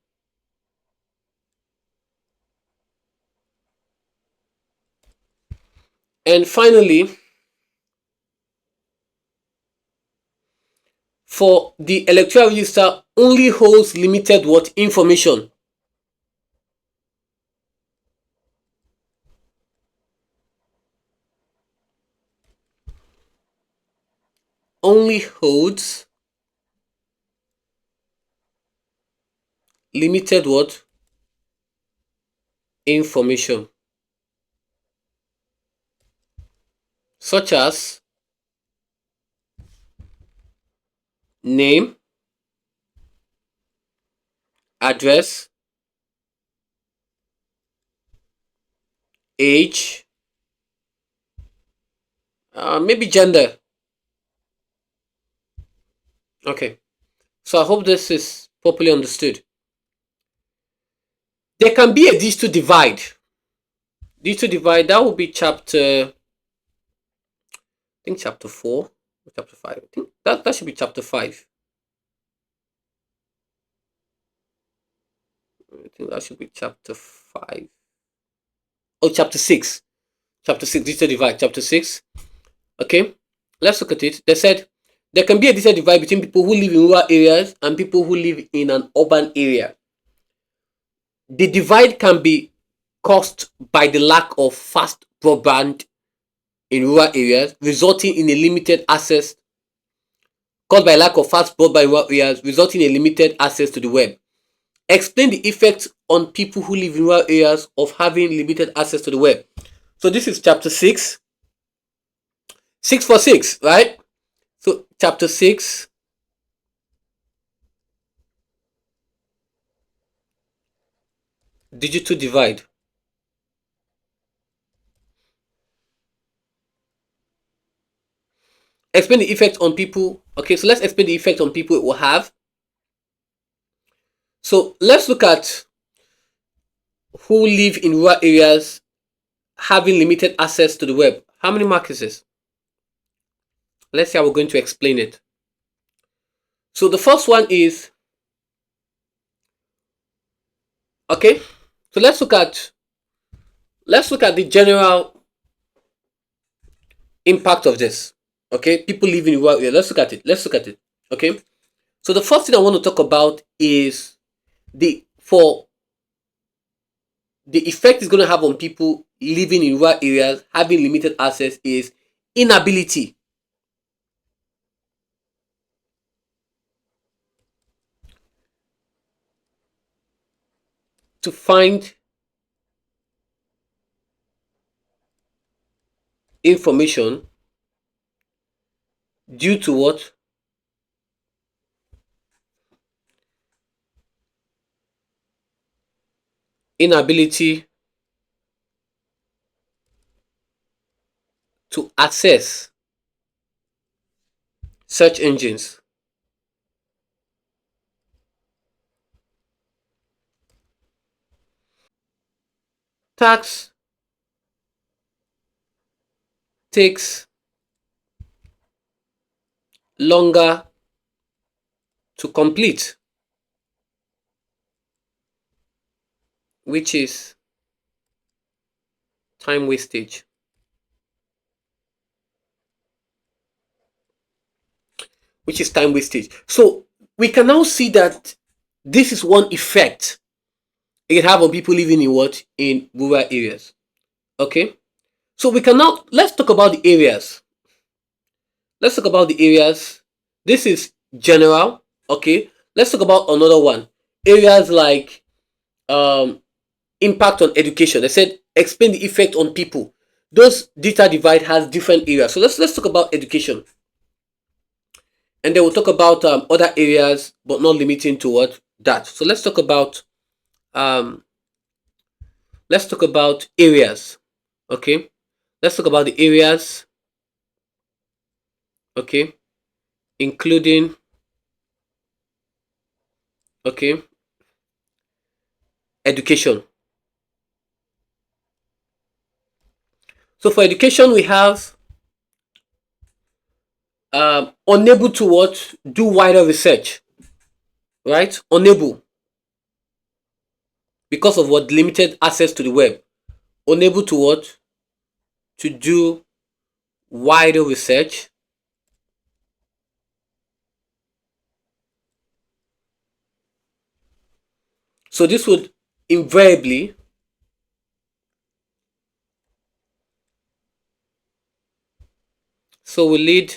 And finally, for the electoral register only holds limited what information. Only holds limited what? Information. Such as name, address, age, maybe gender. Okay, so I hope this is properly understood. There can be a digital divide. Digital divide, that will be chapter, I think chapter 4 or chapter 5. I think that should be chapter 5. I think that should be chapter 5. Oh, chapter 6. Chapter 6, digital divide, chapter 6. Okay, let's look at it. They said there can be a digital divide between people who live in rural areas and people who live in an urban area. The divide can be caused by the lack of fast broadband in rural areas, resulting in a limited access caused by lack of fast broadband in rural areas, resulting in a limited access to the web. Explain the effect on people who live in rural areas of having limited access to the web. So this is chapter 6. 6 for 6, right? So chapter 6. Digital divide. Explain the effect on people. Okay, so let's explain the effect on people it will have. So let's look at who live in rural areas having limited access to the web. How many marks is this? Let's see how we're going to explain it. So the first one is, okay, so let's look at the general impact of this. Okay, people living in rural areas. Let's look at it. Okay, so the first thing I want to talk about is the effect it's going to have on people living in rural areas having limited access is inability to find information due to what? Inability to access search engines. Task takes longer to complete, which is time wastage. Which is time wastage. So we can now see that this is one effect it can have on people living in what? In rural areas. Okay. So we can now, let's talk about the areas. Let's talk about the areas. This is general. Okay. Let's talk about another one. Areas like impact on education. They said explain the effect on people. Those data divide has different areas. So let's talk about education. And then we'll talk about other areas, but not limiting to what that. So um, let's talk about areas. Okay, let's talk about the areas. Okay, including okay education. So for education, we have unable to what do wider research, right? Unable because of what limited access to the web. Unable to what to do wider research. So this would invariably will lead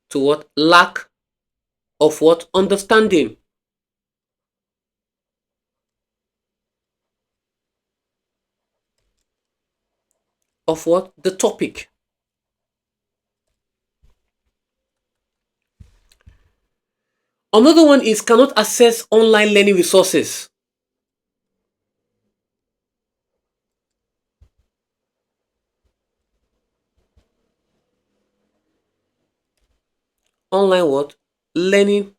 to what lack of what understanding of what the topic. Another one is cannot access online learning resources. Online what? Learning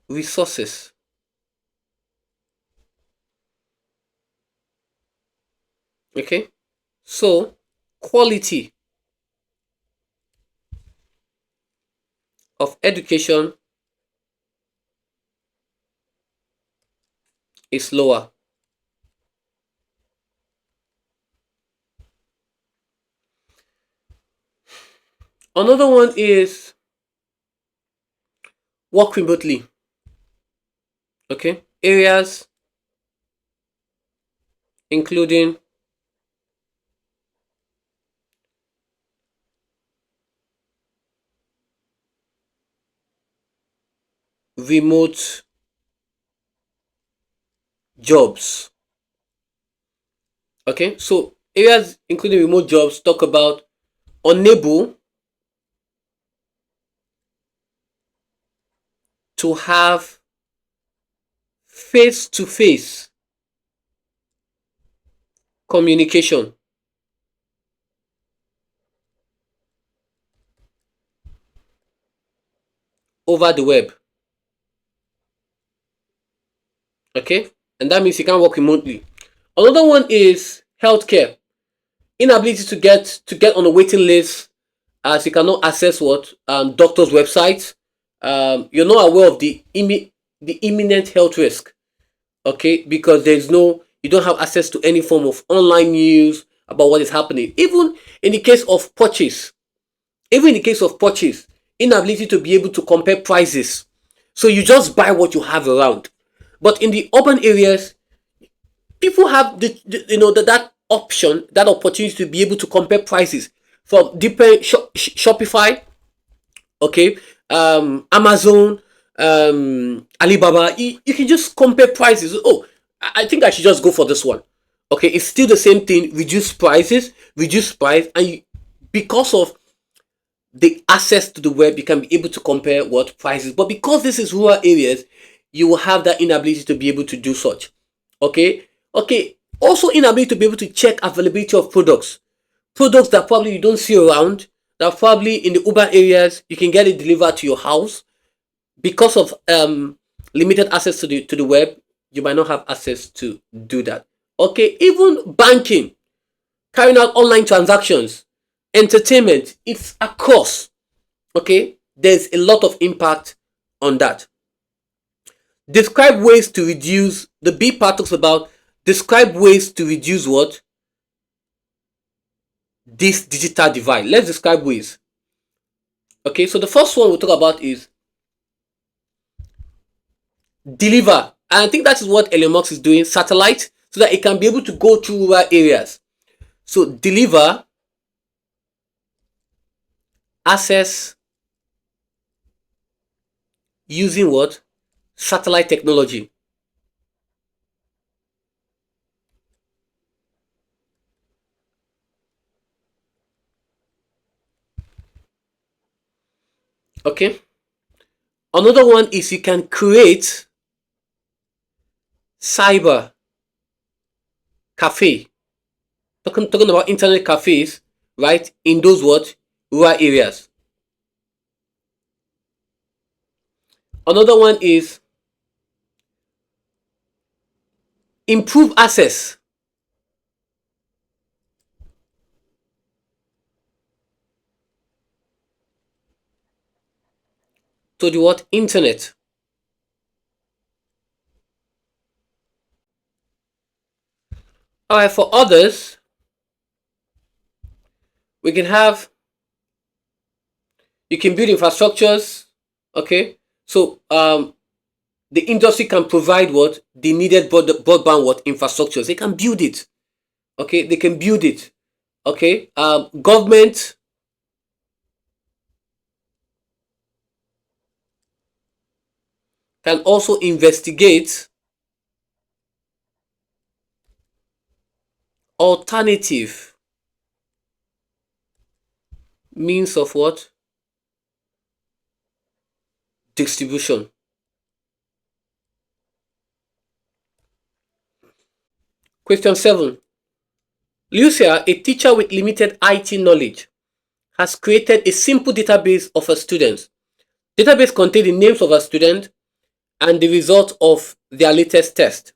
resources. Okay. So quality of education is lower. Another one is work remotely. Okay. Areas including remote jobs. Okay. So areas including remote jobs talk about unable to have face to face communication over the web. Okay, and that means you can't work remotely. Another one is healthcare. Inability to get on a waiting list as you cannot access what doctors' websites. You're not aware of the imminent health risk. Okay, because there's no you don't have access to any form of online news about what is happening. Even in the case of purchase, inability to be able to compare prices. So you just buy what you have around. But in the urban areas, people have that option, that opportunity to be able to compare prices from different Shopify, okay, Amazon, Alibaba, you can just compare prices. Oh, I think I should just go for this one. Okay, it's still the same thing. Reduce prices, reduce price, and because of the access to the web, you can be able to compare what prices. But because this is rural areas, you will have that inability to be able to do such. Okay. Also, inability to be able to check availability of products that probably you don't see around, that probably in the urban areas you can get it delivered to your house. Because of limited access to the web, you might not have access to do that. Okay, even banking, carrying out online transactions, entertainment, it's a cost. Okay, there's a lot of impact on that. Describe ways to reduce, the B part talks about describe ways to reduce what? This digital divide. Let's describe ways. Okay, so the first one we'll talk about is deliver. And I think that is what Elon Musk is doing, satellite, so that it can be able to go to rural areas. So deliver access using what? Satellite technology. Okay. Another one is you can create cyber cafe. Talking about internet cafes, right? In those what? Rural areas. Another one is improve access to the what? Internet. Alright, for others, we can have, you can build infrastructures. Okay. So the industry can provide what? The needed broadband what? Infrastructures. They can build it. Okay, they can build it. Okay. Government can also investigate alternative means of what? Distribution. Question 7. Lucia, a teacher with limited IT knowledge, has created a simple database of her students. Database contains the names of her students and the result of their latest test.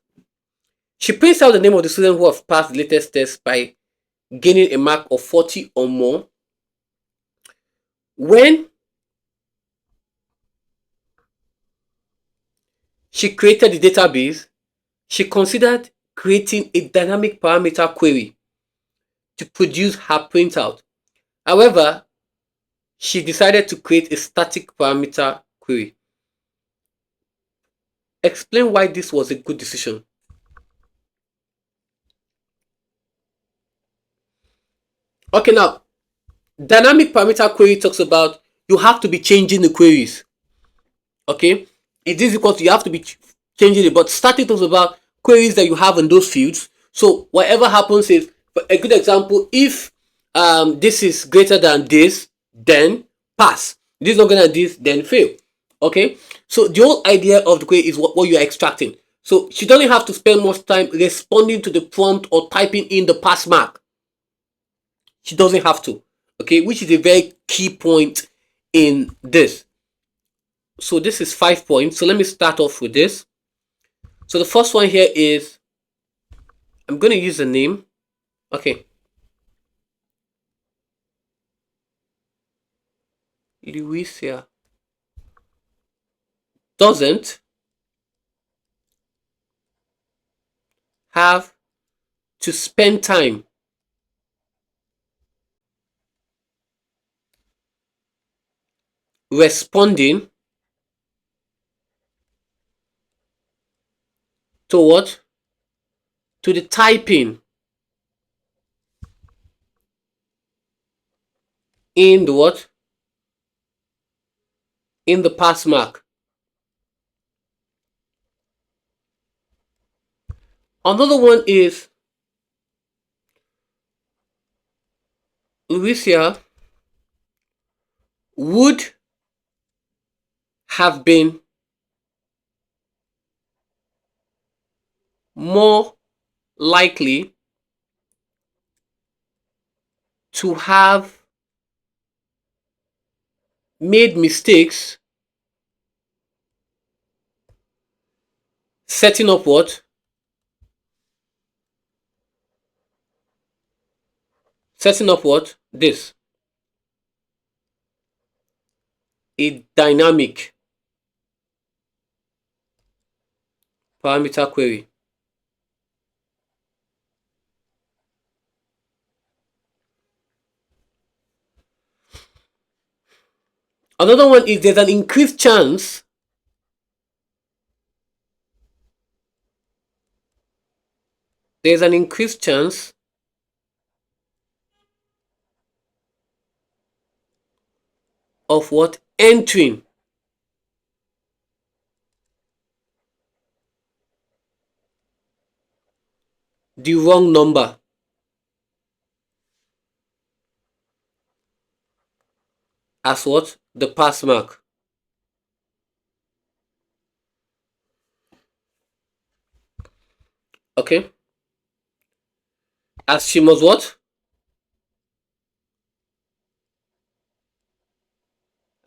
She prints out the name of the student who have passed the latest test by gaining a mark of 40 or more. When she created the database, she considered creating a dynamic parameter query to produce her printout. However, she decided to create a static parameter query. Explain why this was a good decision. Okay, now, dynamic parameter query talks about you have to be changing the queries. Okay, it is because you have to be changing it, but static talks about queries that you have in those fields. So whatever happens is, for a good example, if this is greater than this, then pass. This is not greater than this, then fail. Okay, so the whole idea of the query is what you are extracting. So she doesn't have to spend much time responding to the prompt or typing in the pass mark. She doesn't have to. Okay, which is a very key point in this. So this is 5 points. So let me start off with this. So the first one here is, I'm going to use a name. Okay. Louisia doesn't have to spend time responding to what? To the typing in the what? In the pass mark. Another one is Louisia would have been more likely to have made mistakes setting up what? Setting up what? This. A dynamic parameter query. Another one is there's an increased chance of what? Entering the wrong number as what? The pass mark. Okay? As she must what?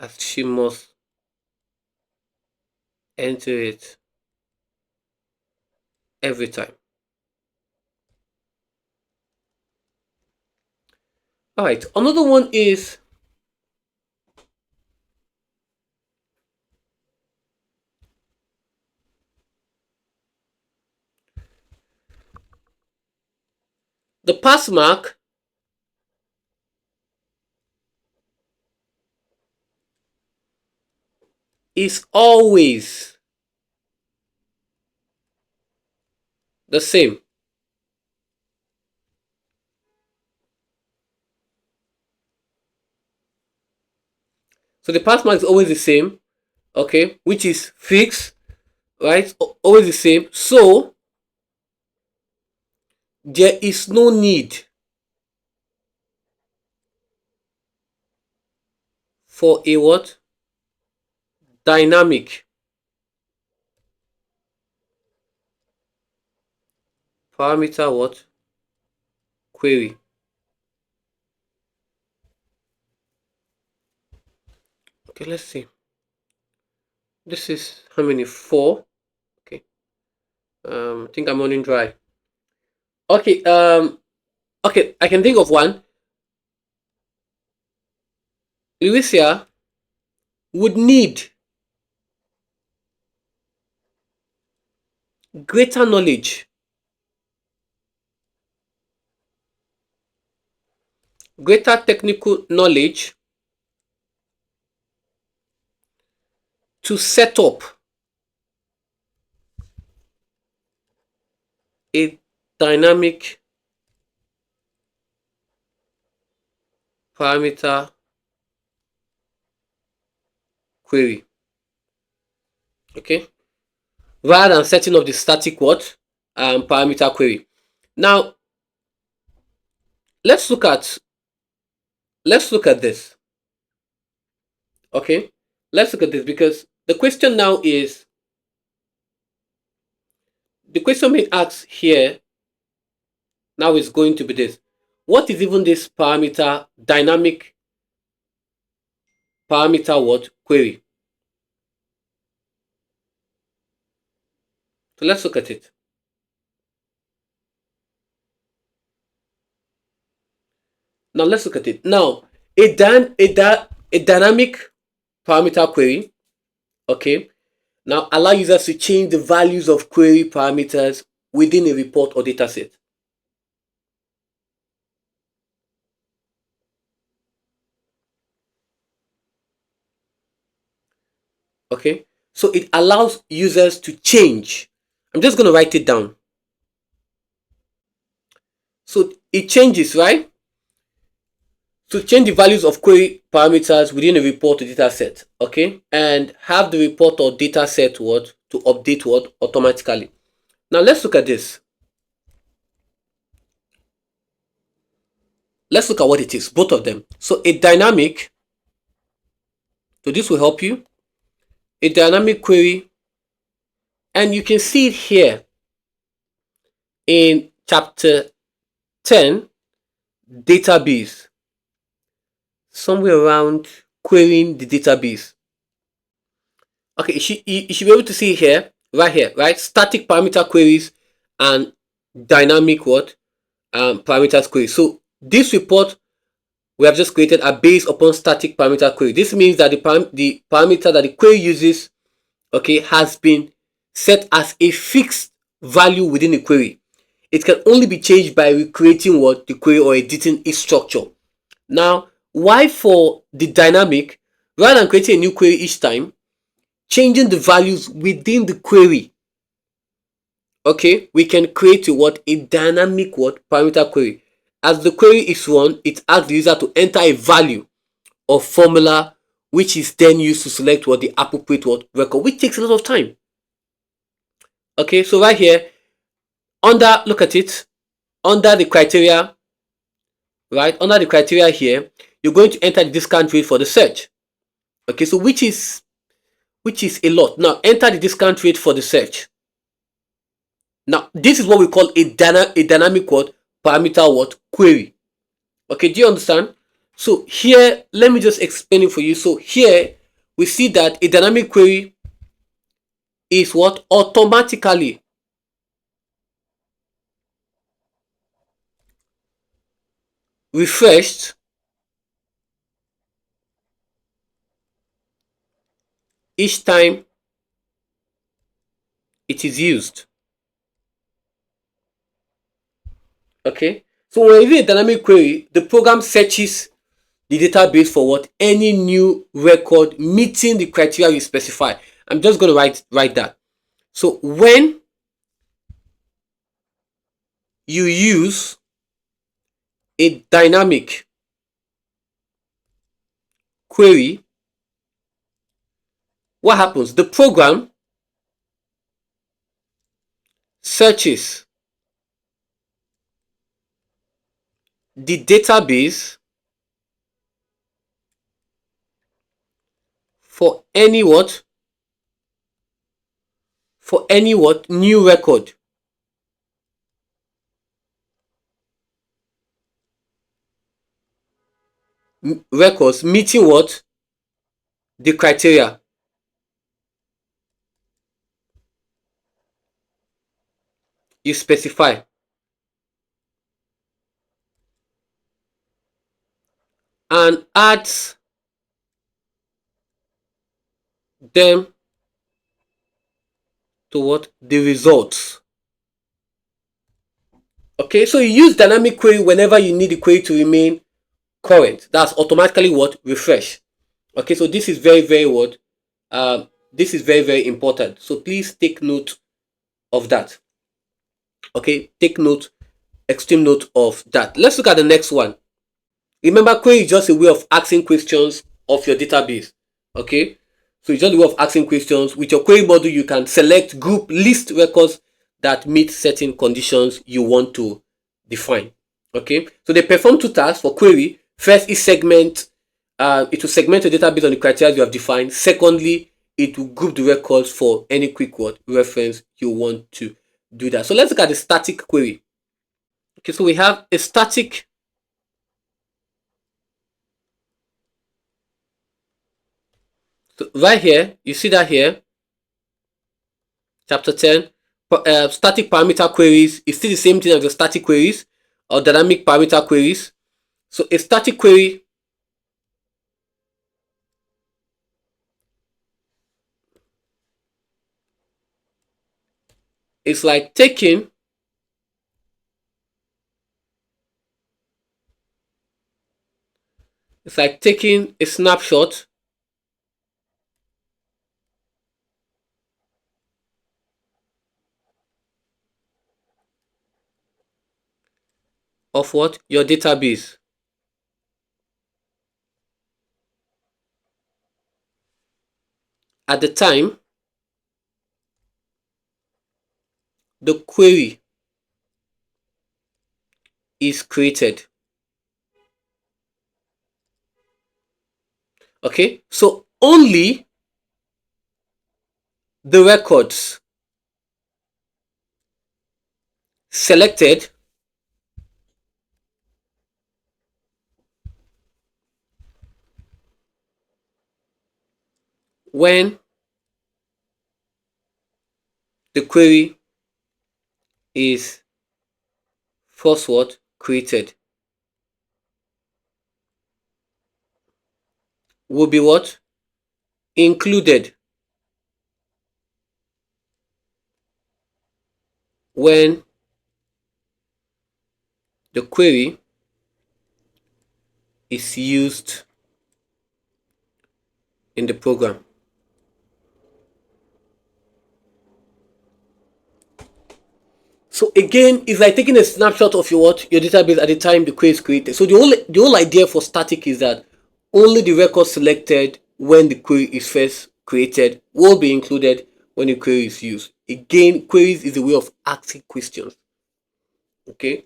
As she must enter it every time. Alright, another one is the pass mark is always the same. So the pass mark is always the same, okay, which is fixed, right? Always the same. So there is no need for a what? Dynamic parameter what? Query. Okay, let's see. This is how many? 4. Okay. I think I'm running dry. Okay, okay, I can think of one. Louisia would need greater knowledge, greater technical knowledge to set up a dynamic parameter query. Okay, rather than setting up the static what? Parameter query. Now let's look at this. Okay, let's look at this, because the question now is, the question being asked here now is going to be this: what is even this parameter, dynamic parameter what? Query. So let's look at it. Now let's look at it. Now a dynamic parameter query, okay, now allow users to change the values of query parameters within a report or data set. Okay, so it allows users to change. I'm just going to write it down. So it changes, right? To change the values of query parameters within a report or data set, okay, and have the report or data set what? To update what? Automatically. Now let's look at this. let's look at what it is, both of them. So a dynamic, so this will help you, a dynamic query, and you can see it here in chapter 10, database, somewhere around querying the database. Okay, you should be able to see here, right here, right? Static parameter queries and dynamic what? Parameters query. So this report we have just created are based upon static parameter query. This means that the parameter that the query uses, okay, has been set as a fixed value within the query. It can only be changed by recreating what? The query or editing its structure. Now, why for the dynamic, rather than creating a new query each time, changing the values within the query, okay, we can create a what? A dynamic what? Parameter query. As the query is run, it asks the user to enter a value or formula which is then used to select what? The appropriate what? Record, which takes a lot of time. Okay, so right here, under, look at it, under the criteria, right, under the criteria here, you're going to enter the discount rate for the search. Okay, so which is a lot. Now enter the discount rate for the search. Now this is what we call a dynamic what? Parameter what? Query. Okay, do you understand? So here, let me just explain it for you. So here we see that a dynamic query is what? Automatically refreshed each time it is used. Okay, so when you do a dynamic query, the program searches the database for what? Any new record meeting the criteria you specify. I'm just going to write that. So when you use a dynamic query, what happens? The program searches the database for any what? For any what? New record. Records meeting what? The criteria. You specify. And adds them to what? The results. Okay, so you use dynamic query whenever you need the query to remain current. That's automatically what? Refresh. Okay, so this is very what? This is very important. So please take note of that. Okay, take note, extreme note of that. Let's look at the next one. Remember, query is just a way of asking questions of your database. Okay, so it's just a way of asking questions. With your query model, you can select, group, list records that meet certain conditions you want to define. Okay, so they perform two tasks for query. First is segment. It will segment your database on the criteria you have defined. Secondly, it will group the records for any quick word reference you want to do that. So let's look at the static query. Okay, so we have a static. So right here, you see that here, chapter 10, static parameter queries is still the same thing as the static queries or dynamic parameter queries. So a static query is like taking a snapshot of what? Your database. At the time the query is created. Okay, so only the records selected when the query is first what created will be what included when the query is used in the program. So again, it's like taking a snapshot of your database at the time the query is created. So the whole idea for static is that only the record selected when the query is first created will be included when the query is used. Again, queries is a way of asking questions, okay,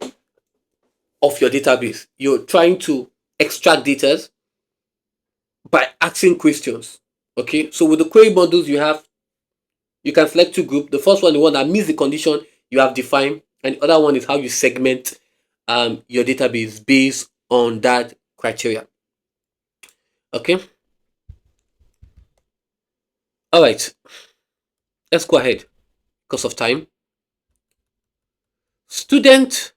of your database. You're trying to extract data by asking questions. Okay, so with the query models you can select two groups. The first one, the one that meets the condition you have defined, and the other one is how you segment your database based on that criteria. Okay, all right, let's go ahead because of time. Student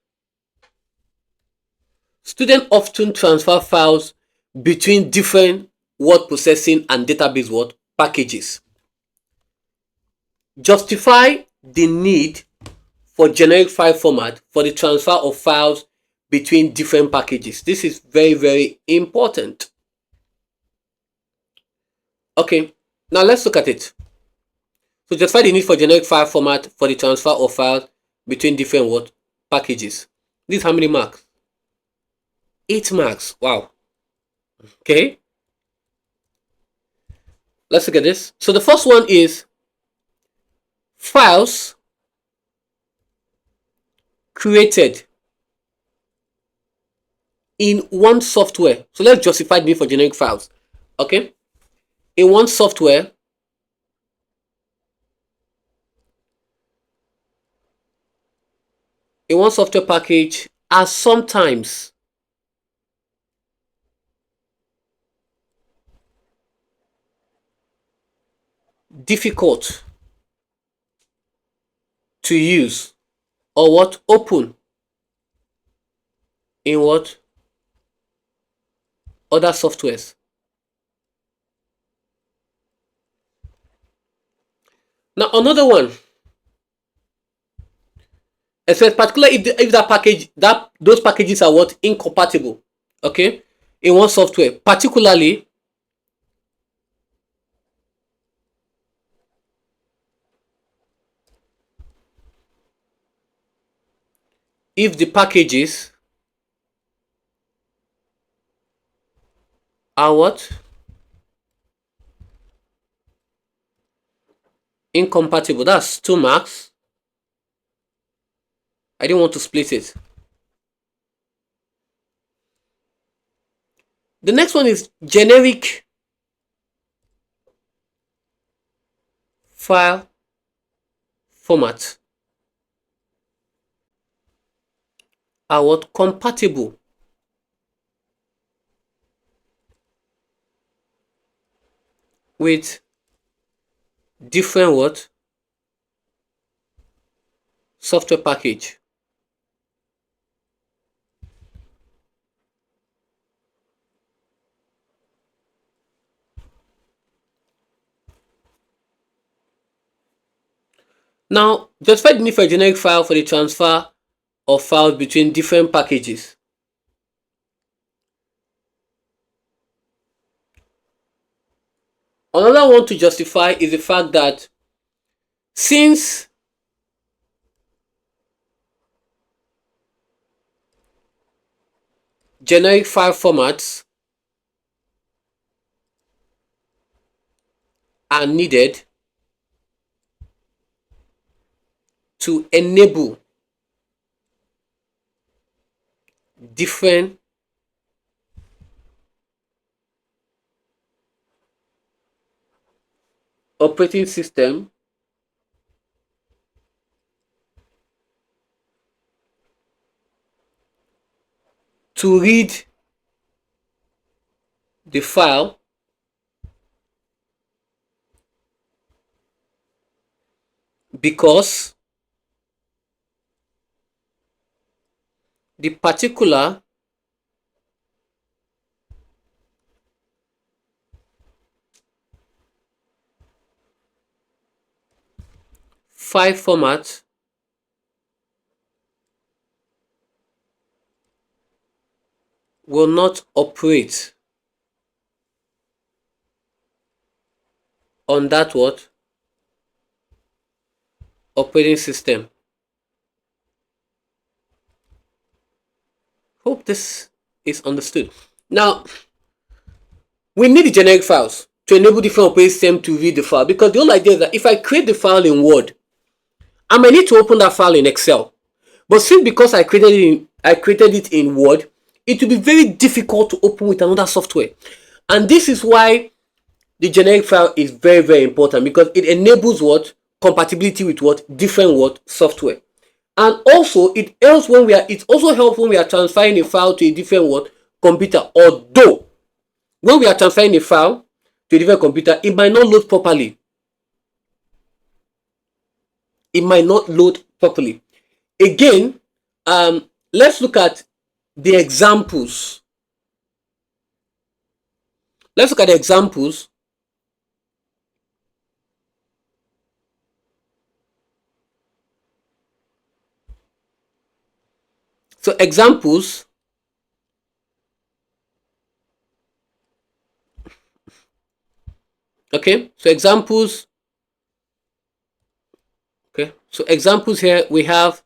student often transfer files between different word processing and database word packages. Justify the need for generic file format for the transfer of files between different packages. This is very, very important. Okay, now let's look at it. So justify the need for generic file format for the transfer of files between different what packages. This is how many marks? 8 marks. Wow. Okay, let's look at this. So the first one is files created in one software. So let's justify the need for generic files. Okay, in one software package are sometimes difficult to use or what open in what other softwares. Now another one, except particularly if that package that those packages are what incompatible, okay, in one software, particularly if the packages are what incompatible. That's 2 marks. I didn't want to split it. The next one is generic file format are what compatible with different what software package. Now justify the need for a generic file for the transfer of files between different packages. Another one to justify is the fact that since generic file formats are needed to enable different operating system to read the file because the particular file format will not operate on that what operating system. Hope this is understood. Now, we need the generic files to enable different operating systems to read the file, because the whole idea is that if I create the file in Word, I might need to open that file in Excel. But since because I created it in Word, it will be very difficult to open with another software. And this is why the generic file is very, very important, because it enables what compatibility with what different what software. And also it helps when it also helps when we are transferring a file to a different what computer. Although when we are transferring a file to a different computer, it might not load properly. It might not load properly. Again, let's look at the examples. Let's look at the examples. So examples. Okay, so examples. Okay, so examples here we have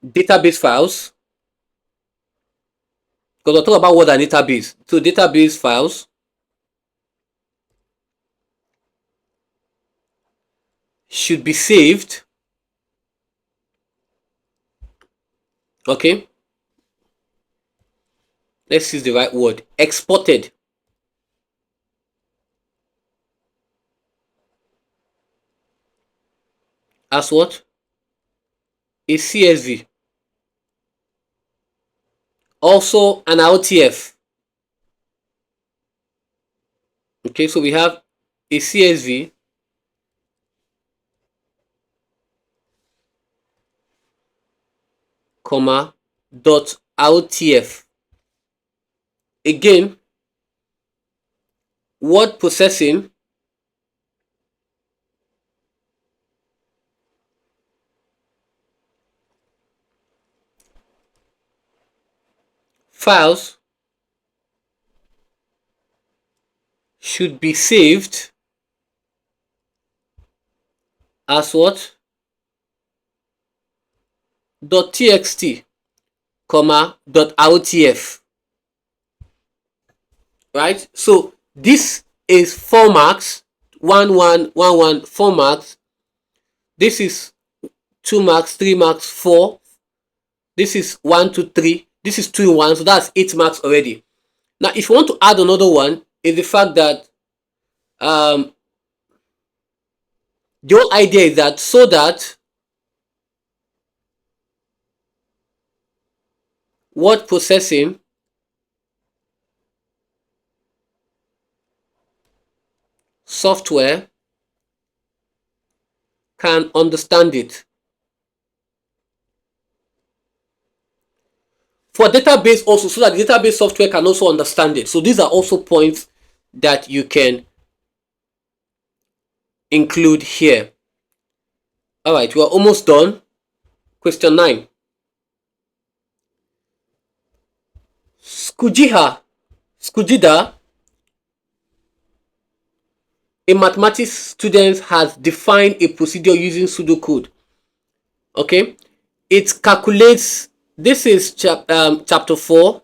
database files, because we'll talk about what an database. So database files should be saved. Okay, let's use the right word. Exported as what? A CSV. Also an RTF. Okay, so we have a CSV, comma, dot RTF. Again, word processing files should be saved as what? .txt, comma, .rtf. Right? So this is 4 marks, 1 1 1 1 4 marks. This is 2 marks, 3 marks, 4. This is 1 2 3. This is 2 in 1, so that's 8 marks already. Now if you want to add another one, is the fact that the whole idea is that so that word processing software can understand it. For database also, so that the database software can also understand it. So these are also points that you can include here. All right, we are almost done. Question 9. Skujida, a mathematics student, has defined a procedure using pseudocode. Okay, it calculates. This is chapter 4.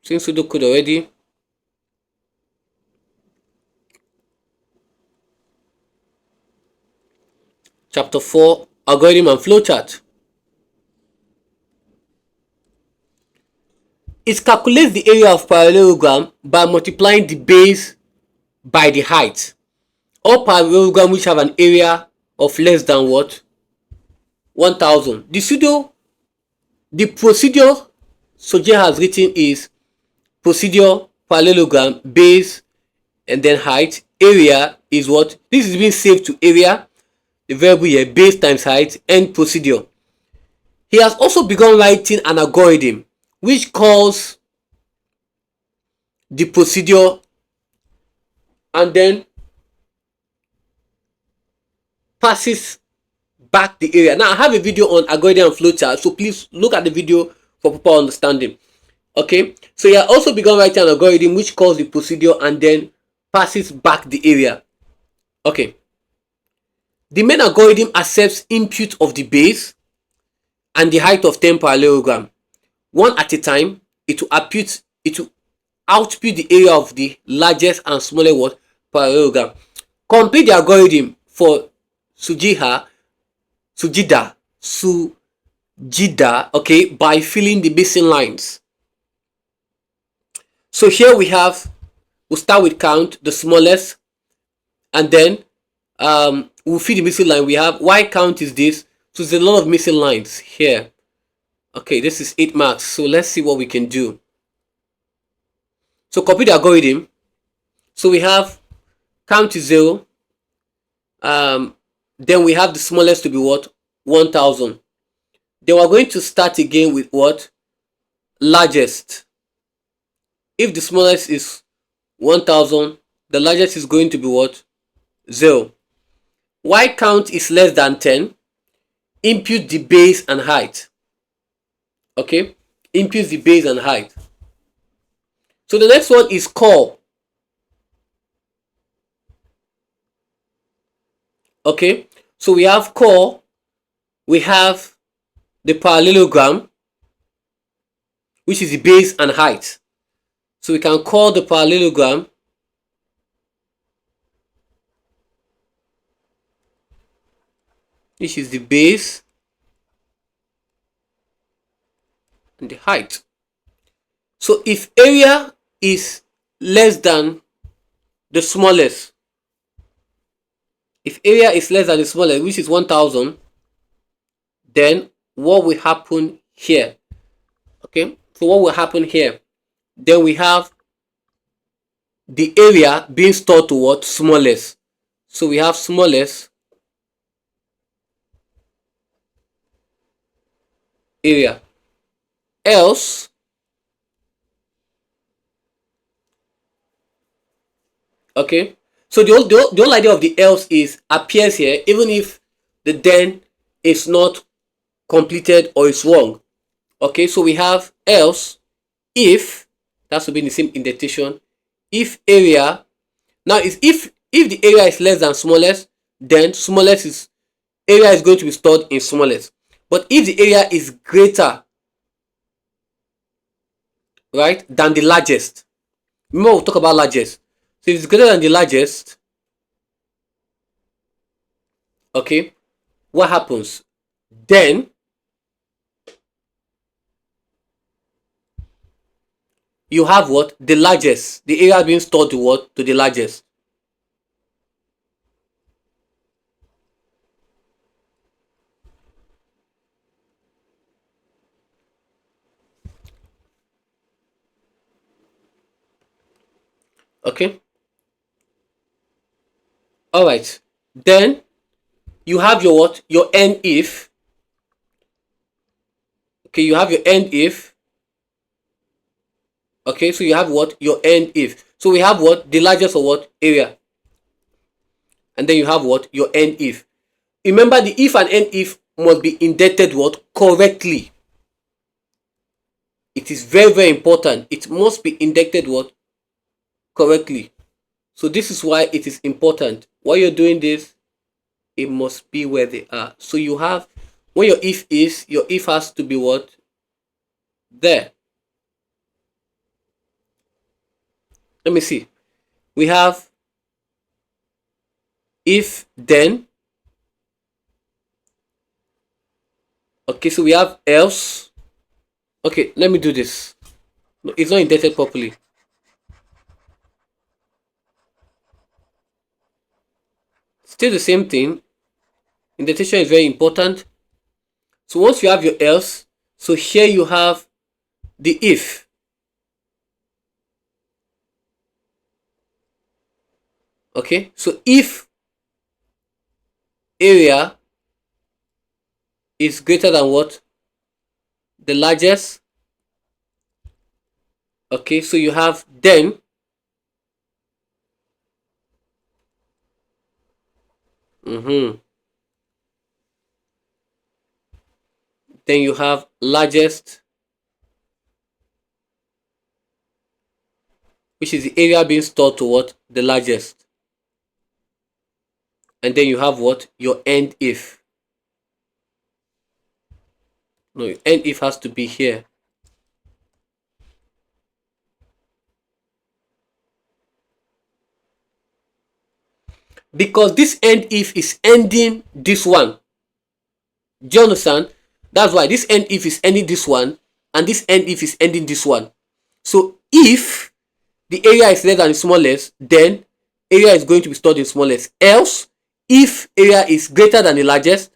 Seen pseudocode already. Chapter 4, algorithm and flowchart. It calculates the area of parallelogram by multiplying the base by the height. All parallelogram which have an area of less than what? 1000. The procedure Soje has written is procedure, parallelogram, base, and then height. Area is what? This is being saved to area, the variable here, base times height, and procedure. He has also begun writing an algorithm which calls the procedure and then passes back the area. Now I have a video on algorithm and flowchart, so please look at the video for proper understanding. Okay, so he has also begun writing an algorithm which calls the procedure and then passes back the area. Okay, the main algorithm accepts input of the base and the height of 10 parallelogram. One at a time, it will output the area of the largest and smallest what? Parallelogram. Complete the algorithm for Sujida, okay, by filling the missing lines. So here we'll start with count, the smallest, and then we'll fill the missing line. We have y count is this, so there's a lot of missing lines here. Okay, this is 8 marks, so let's see what we can do. So copy the algorithm. So we have count is 0. Then we have the smallest to be what? 1000. Then we're going to start again with what? Largest. If the smallest is 1000, the largest is going to be what? 0. Y count is less than 10. Input the base and height. Okay, input the base and height. So the next one is call. Okay, so we have call, we have the parallelogram, which is the base and height. So we can call the parallelogram which is the base and the height. So if area is less than the smallest, which is 1000, then what will happen here? Okay, so what will happen here? Then we have the area being stored to what? Smallest. So we have smallest area. Else, okay, so the whole idea of the else is appears here even if the then is not completed or is wrong. Okay, so we have else if, that should be in the same indentation, if area, now is if the area is less than smallest, then area is going to be stored in smallest. But if the area is greater, right, than the largest, remember we'll talk about largest. So if it's greater than the largest, okay, what happens? Then you have what? The largest. The area being stored to what? To the largest. Okay. All right. Then you have your what? Your end if. Okay, you have your end if. Okay, so you have what? Your end if. So we have what? The largest of what? Area. And then you have what? Your end if. Remember, the if and end if must be indented what? Correctly. It is very, very important. It must be indented what? Correctly. So this is why it is important. While you're doing this, it must be where they are. So you have, when your if has to be what? There. Let me see. We have if then. Okay, so we have else. Okay, let me do this. No, it's not indented properly. Still the same thing. Indentation is very important. So once you have your else, so here you have the if. Okay, so if area is greater than what? The largest. Okay, so you have then then you have largest, which is the area being stored to what? The largest. And then you have what? Your end if. No, your end if has to be here. Because this end if is ending this one. Do you understand? That's why this end if is ending this one, and this end if is ending this one. So if the area is less than the smallest, then area is going to be stored in smallest. Else, if area is greater than the largest,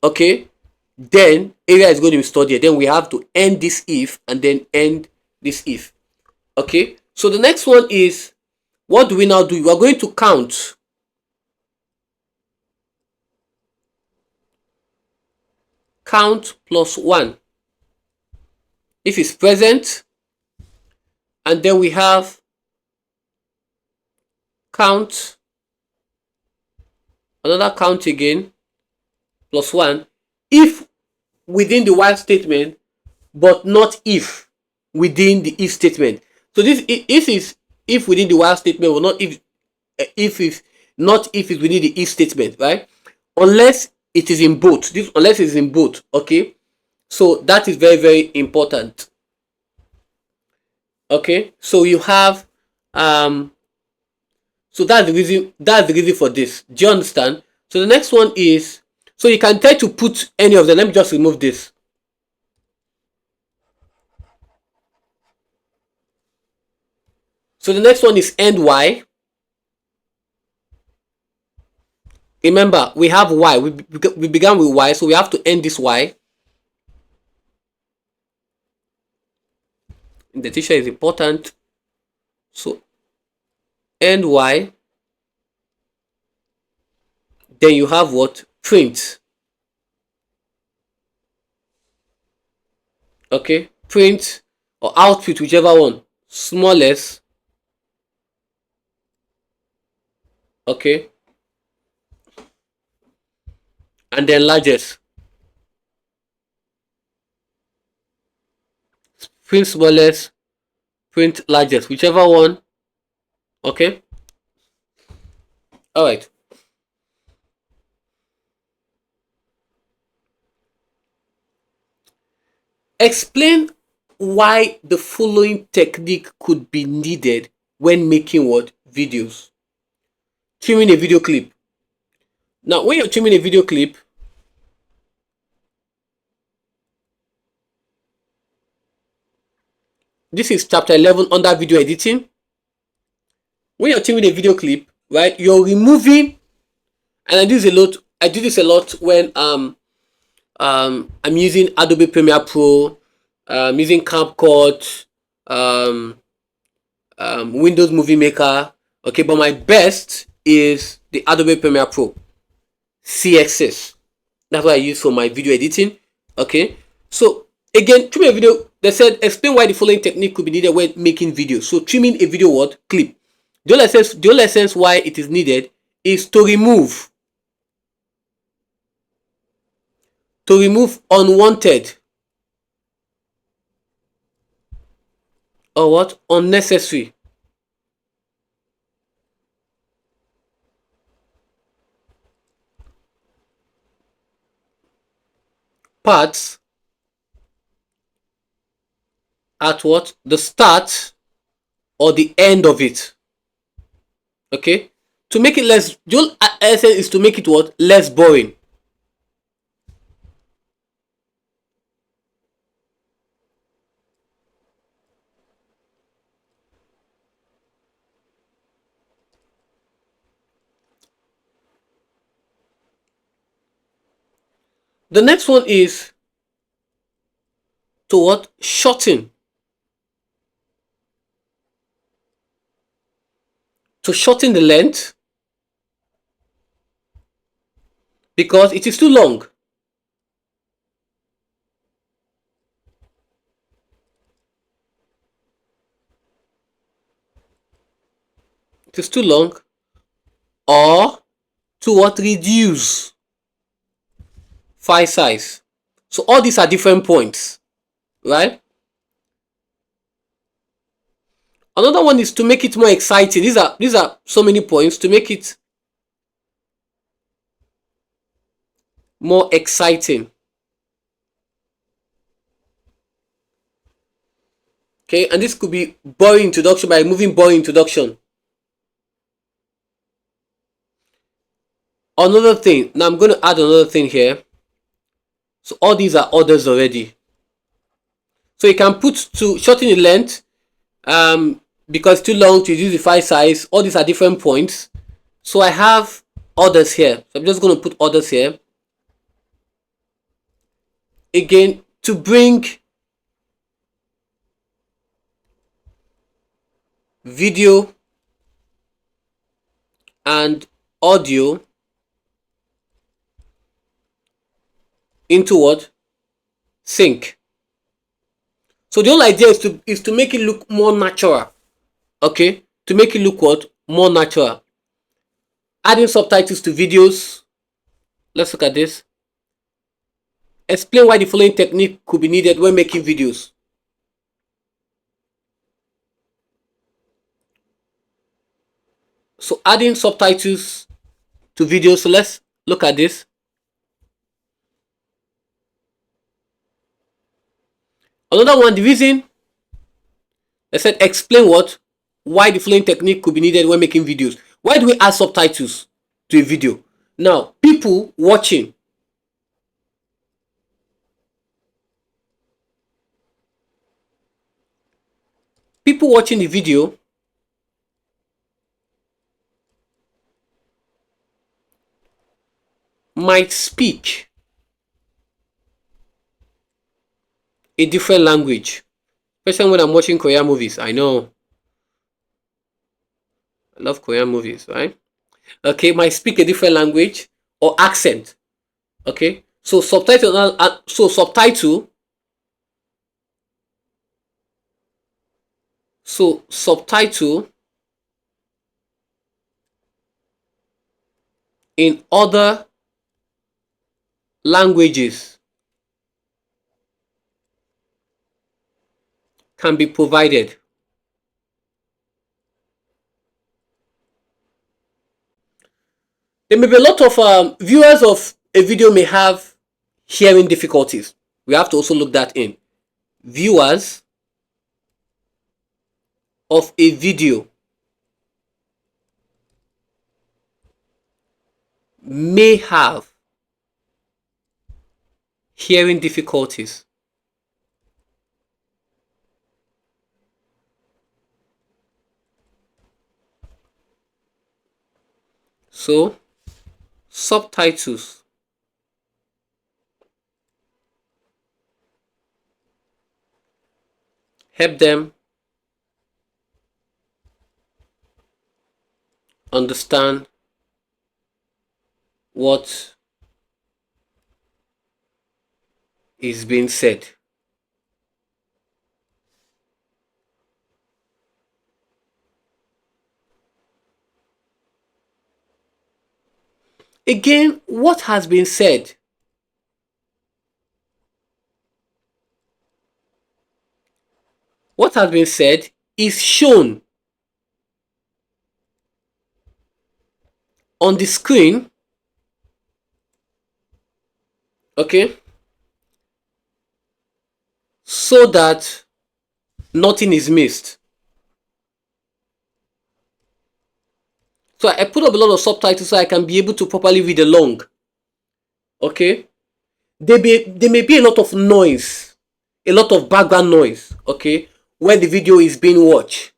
okay, then area is going to be stored here. Then we have to end this if and then end this if. Okay, so the next one is, what do we now do? We are going to count. Count plus 1 if it's present, and then we have count, another count again, plus 1 if within the while statement, but not if within the if statement. So this if is if within the while statement, or not if is not if is within the if statement, right? Unless it is in both. This unless it is in both. Okay, so that is very, very important. Okay, so you have so that's the reason for this. Do you understand? So the next one is, so you can try to put any of them. Let me just remove this. So the next one is end y. Remember, we have y. We began with y, so we have to end this y. The teacher is important. So end y. Then you have what? Print. Okay, print or output, whichever one. Smallest. Okay, and then largest. Print smallest, print largest, whichever one. Okay, all right. Explain why the following technique could be needed when making what? Videos. Trimming a video clip. Now, when you're trimming a video clip, this is chapter 11 under video editing. When you're trimming a video clip, right, you're removing, and I do this a lot when I'm using Adobe Premiere Pro, using CapCut, Windows Movie Maker. Okay, but my best is the Adobe Premiere Pro CSS. That's what I use for my video editing. Okay, so again, trimming a video, they said explain why the following technique could be needed when making videos. So trimming a video what? Clip. The only essence why it is needed is to remove unwanted or what? Unnecessary parts at what? The start or the end of it. Okay, to make it less, the whole essence is to make it what? Less boring. The next one is to what? Shorten. To shorten the length because it is too long. It is too long. Or to what? Reduce file size. So all these are different points, right? Another one is to make it more exciting. These are so many points to make it more exciting. Okay, and this could be boring introduction by removing boring introduction. Another thing, now I'm going to add another thing here. So all these are orders already. So you can put to shorten the length, because it's too long to reduce the file size. All these are different points. So I have orders here. So I'm just going to put orders here. Again, to bring video and audio into what? Sync. So the whole idea is to make it look more natural. Okay, to make it look what? More natural. Adding subtitles to videos. Let's look at this. Explain why the following technique could be needed when making videos. So adding subtitles to videos. So let's look at this. Another one, the reason I said explain what? Why the following technique could be needed when making videos. Why do we add subtitles to a video? Now, people watching the video might speak a different language. Especially when I'm watching Korean movies. I know. I love Korean movies, right? Okay, might speak a different language or accent. Okay, so subtitle. Subtitle in other languages can be provided. There may be a lot of viewers of a video may have hearing difficulties. We have to also look that in. Viewers of a video may have hearing difficulties. So subtitles help them understand what is being said. Again, what has been said? What has been said is shown on the screen. Okay, so that nothing is missed. So I put up a lot of subtitles so I can be able to properly read along. Okay, there may be a lot of noise, a lot of background noise. Okay, when the video is being watched.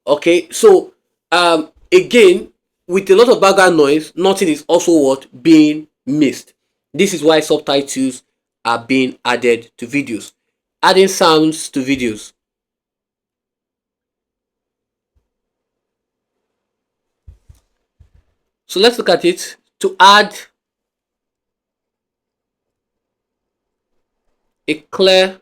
Okay, so again, with a lot of background noise, nothing is also what being missed. This is why subtitles are being added to videos. Adding sounds to videos. So let's look at it. To add a clear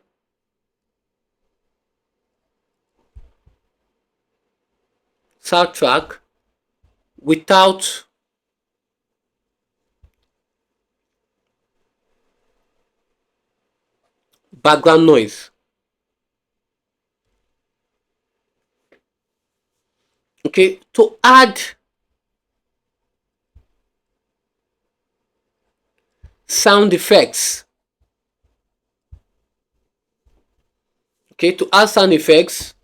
soundtrack without background noise. Okay, to add sound effects. Okay, to add sound effects,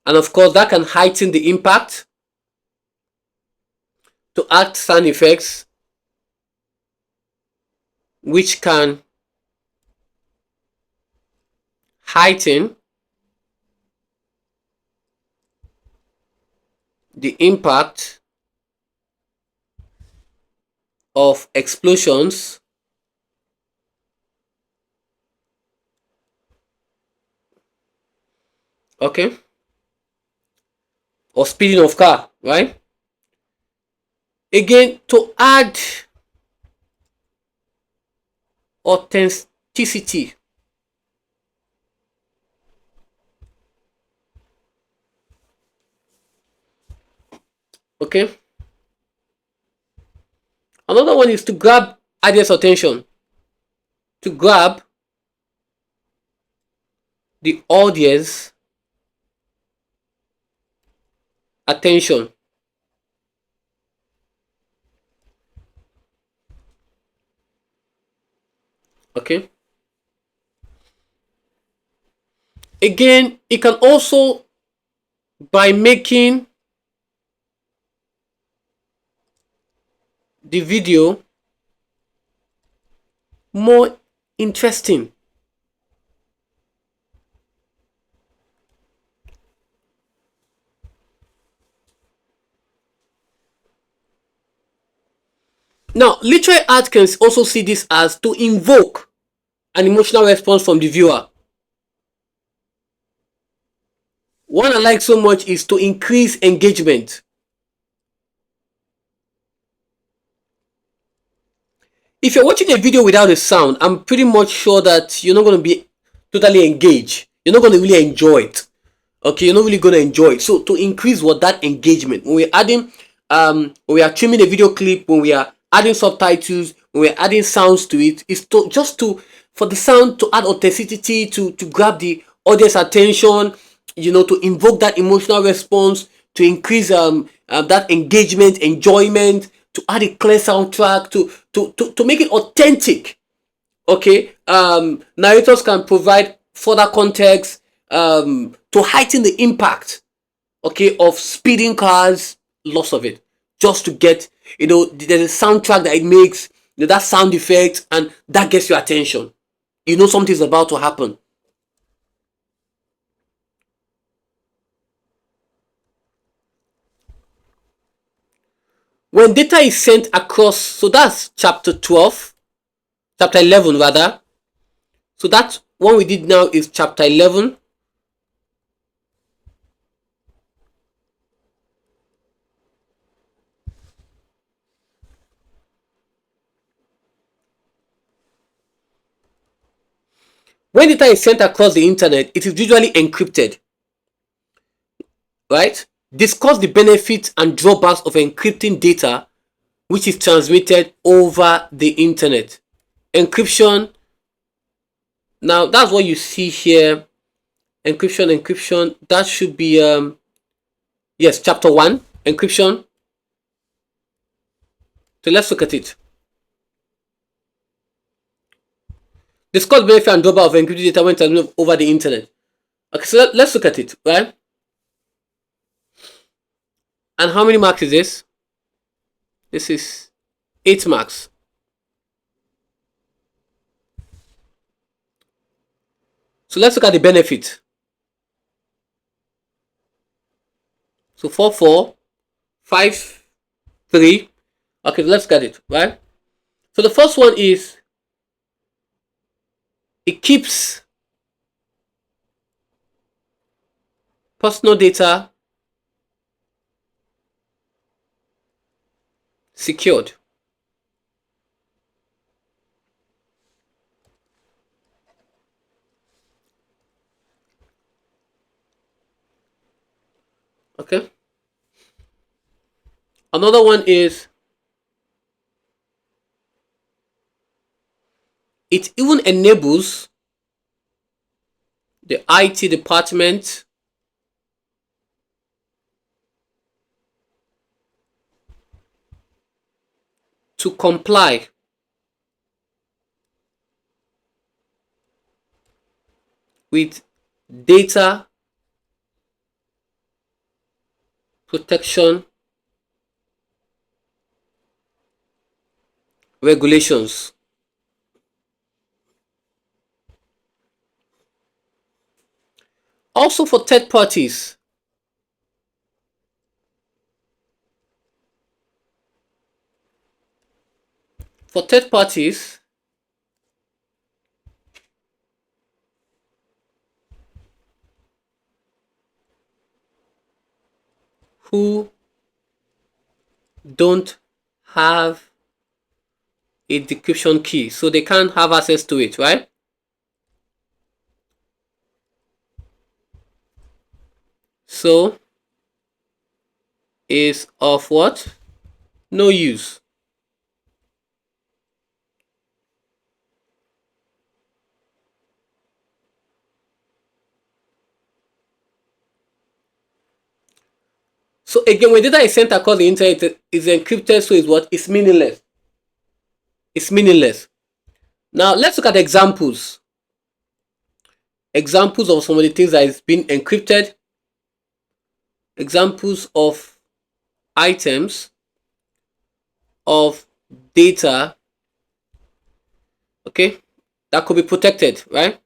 and of course that can heighten the impact. To add sound effects which can heighten the impact of explosions, okay, or speeding of car, right? Again, to add authenticity. Okay. Another one is to grab audience attention. To grab the audience attention. Okay. Again, it can also by making the video more interesting. Now, literary art can also see this as to invoke an emotional response from the viewer. One I like so much is to increase engagement. If you're watching a video without a sound, I'm pretty much sure that you're not going to be totally engaged. You're not going to really enjoy it. Okay, you're not really going to enjoy it. So to increase that engagement, when we're adding when we are trimming a video clip, when we are adding subtitles, when we're adding sounds to it, is to just to for the sound to add authenticity, to grab the audience attention, to invoke that emotional response, to increase that engagement, enjoyment, to add a clear soundtrack, to make it authentic. Okay, narrators can provide further context to heighten the impact, okay, of speeding cars, lots of it, just to get, there's a soundtrack that it makes, that sound effect, and that gets your attention. Something's about to happen. When data is sent across, so that's chapter 11 rather. So that's what we did now is chapter 11. When data is sent across the internet, it is usually encrypted, right? Discuss the benefits and drawbacks of encrypting data which is transmitted over the internet. Encryption. Now that's what you see here. Encryption. That should be yes, chapter 1, encryption. So let's look at it. Discuss benefit and drawback of encrypted data when transmitted over the internet. Okay, so let's look at it, right? And how many marks is this? This is 8 marks. So let's look at the benefit. So 4, 4, 5, 3. Okay, let's get it, right? So the first one is it keeps personal data secured. Okay. Another one is it even enables the IT department to comply with data protection regulations. Also for third parties, for third parties who don't have a decryption key, so they can't have access to it, right? So is of what? No use. So again, when data is sent across the internet, it is encrypted, so it's what? It's meaningless. It's meaningless. Now let's look at examples. Examples of some of the things that is being encrypted. Examples of items of data, okay, that could be protected, right?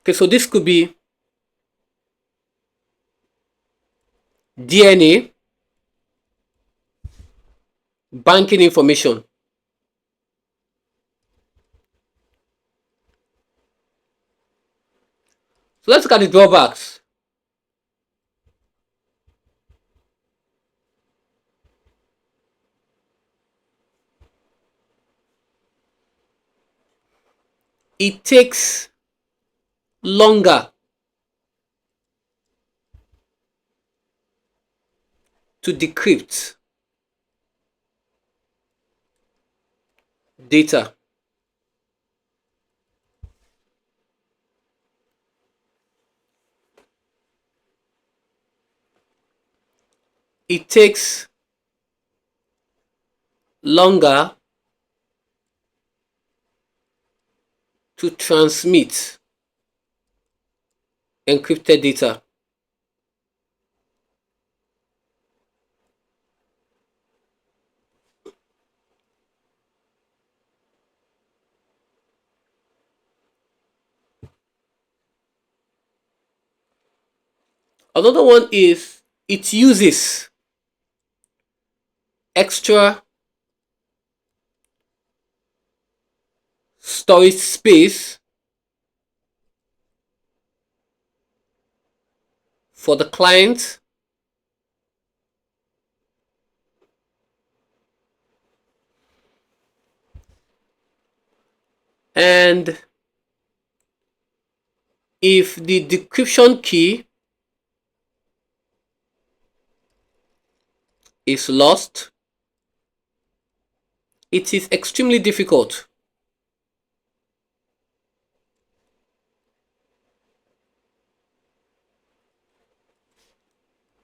Okay, so this could be DNA, banking information. So let's look at the drawbacks. It takes longer to decrypt data. It takes longer to transmit encrypted data. Another one is it uses extra storage space for the client and if the decryption key is lost, it is extremely difficult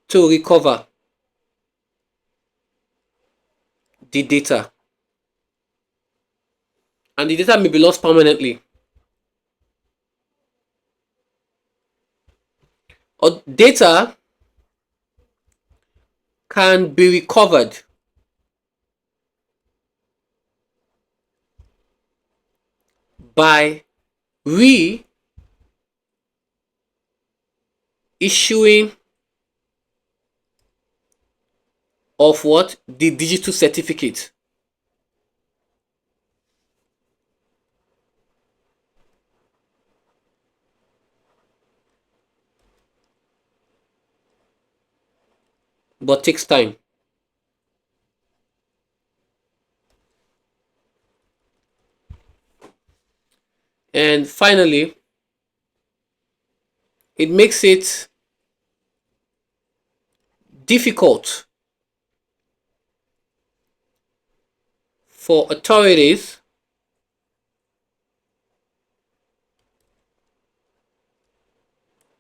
to recover the data, and the data may be lost permanently. Or data can be recovered by re issuing of what? The digital certificate. But takes time. And finally, it makes it difficult for authorities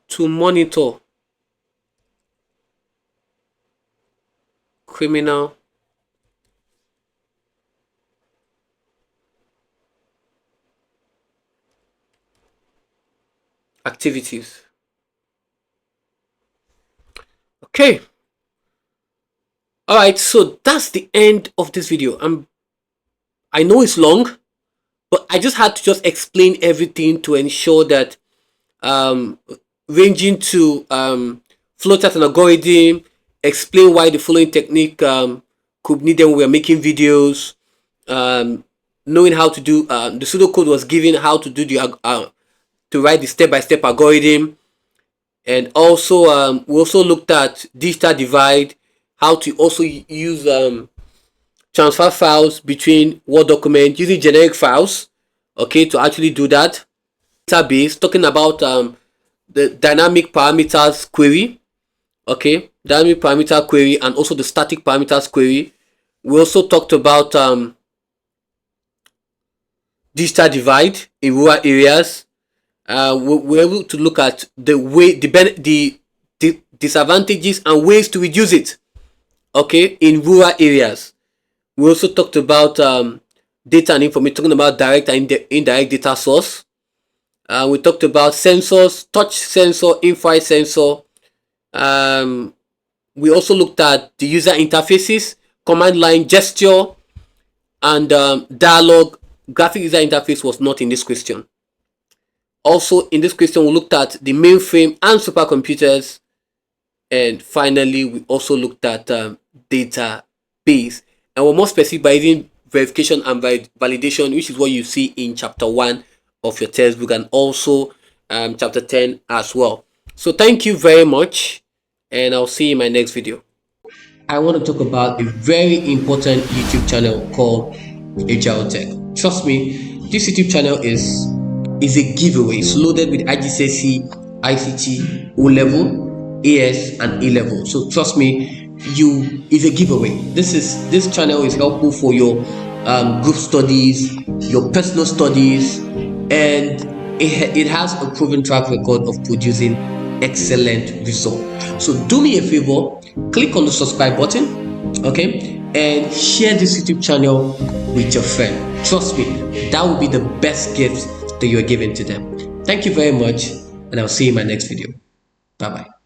to monitor criminal activities. Okay. All right, so that's the end of this video. I know it's long, but I just had to just explain everything to ensure that um, ranging to float out an algorithm, explain why the following technique could need them when we are making videos, knowing how to do the pseudocode was given how to do the to write the step-by-step algorithm, and also we also looked at digital divide, how to also use transfer files between Word document using generic files, okay, to actually do that. Database, talking about the dynamic parameters query, okay, dynamic parameter query, and also the static parameters query. We also talked about digital divide in rural areas. We were able to look at the way the disadvantages and ways to reduce it, okay, in rural areas. We also talked about data and information, talking about direct and indirect data source. We talked about sensors, touch sensor, infrared sensor. We also looked at the user interfaces, command line, gesture, and dialogue. Graphic user interface was not in this question. Also in this question, we looked at the mainframe and supercomputers. And finally, we also looked at database. And we're more specific by using verification and validation, which is what you see in chapter 1 of your textbook, and also chapter 10 as well. So thank you very much, and I'll see you in my next video. I want to talk about a very important YouTube channel called Ajiro Tech. Trust me, this YouTube channel is a giveaway. It's loaded with IGCSE, ICT, O level, AS, and A level. So trust me, is a giveaway. This channel is helpful for your group studies, your personal studies, and it has a proven track record of producing excellent results. So do me a favor, click on the subscribe button, okay, and share this YouTube channel with your friend. Trust me, that will be the best gift that you're giving to them. Thank you very much, and I'll see you in my next video. Bye bye.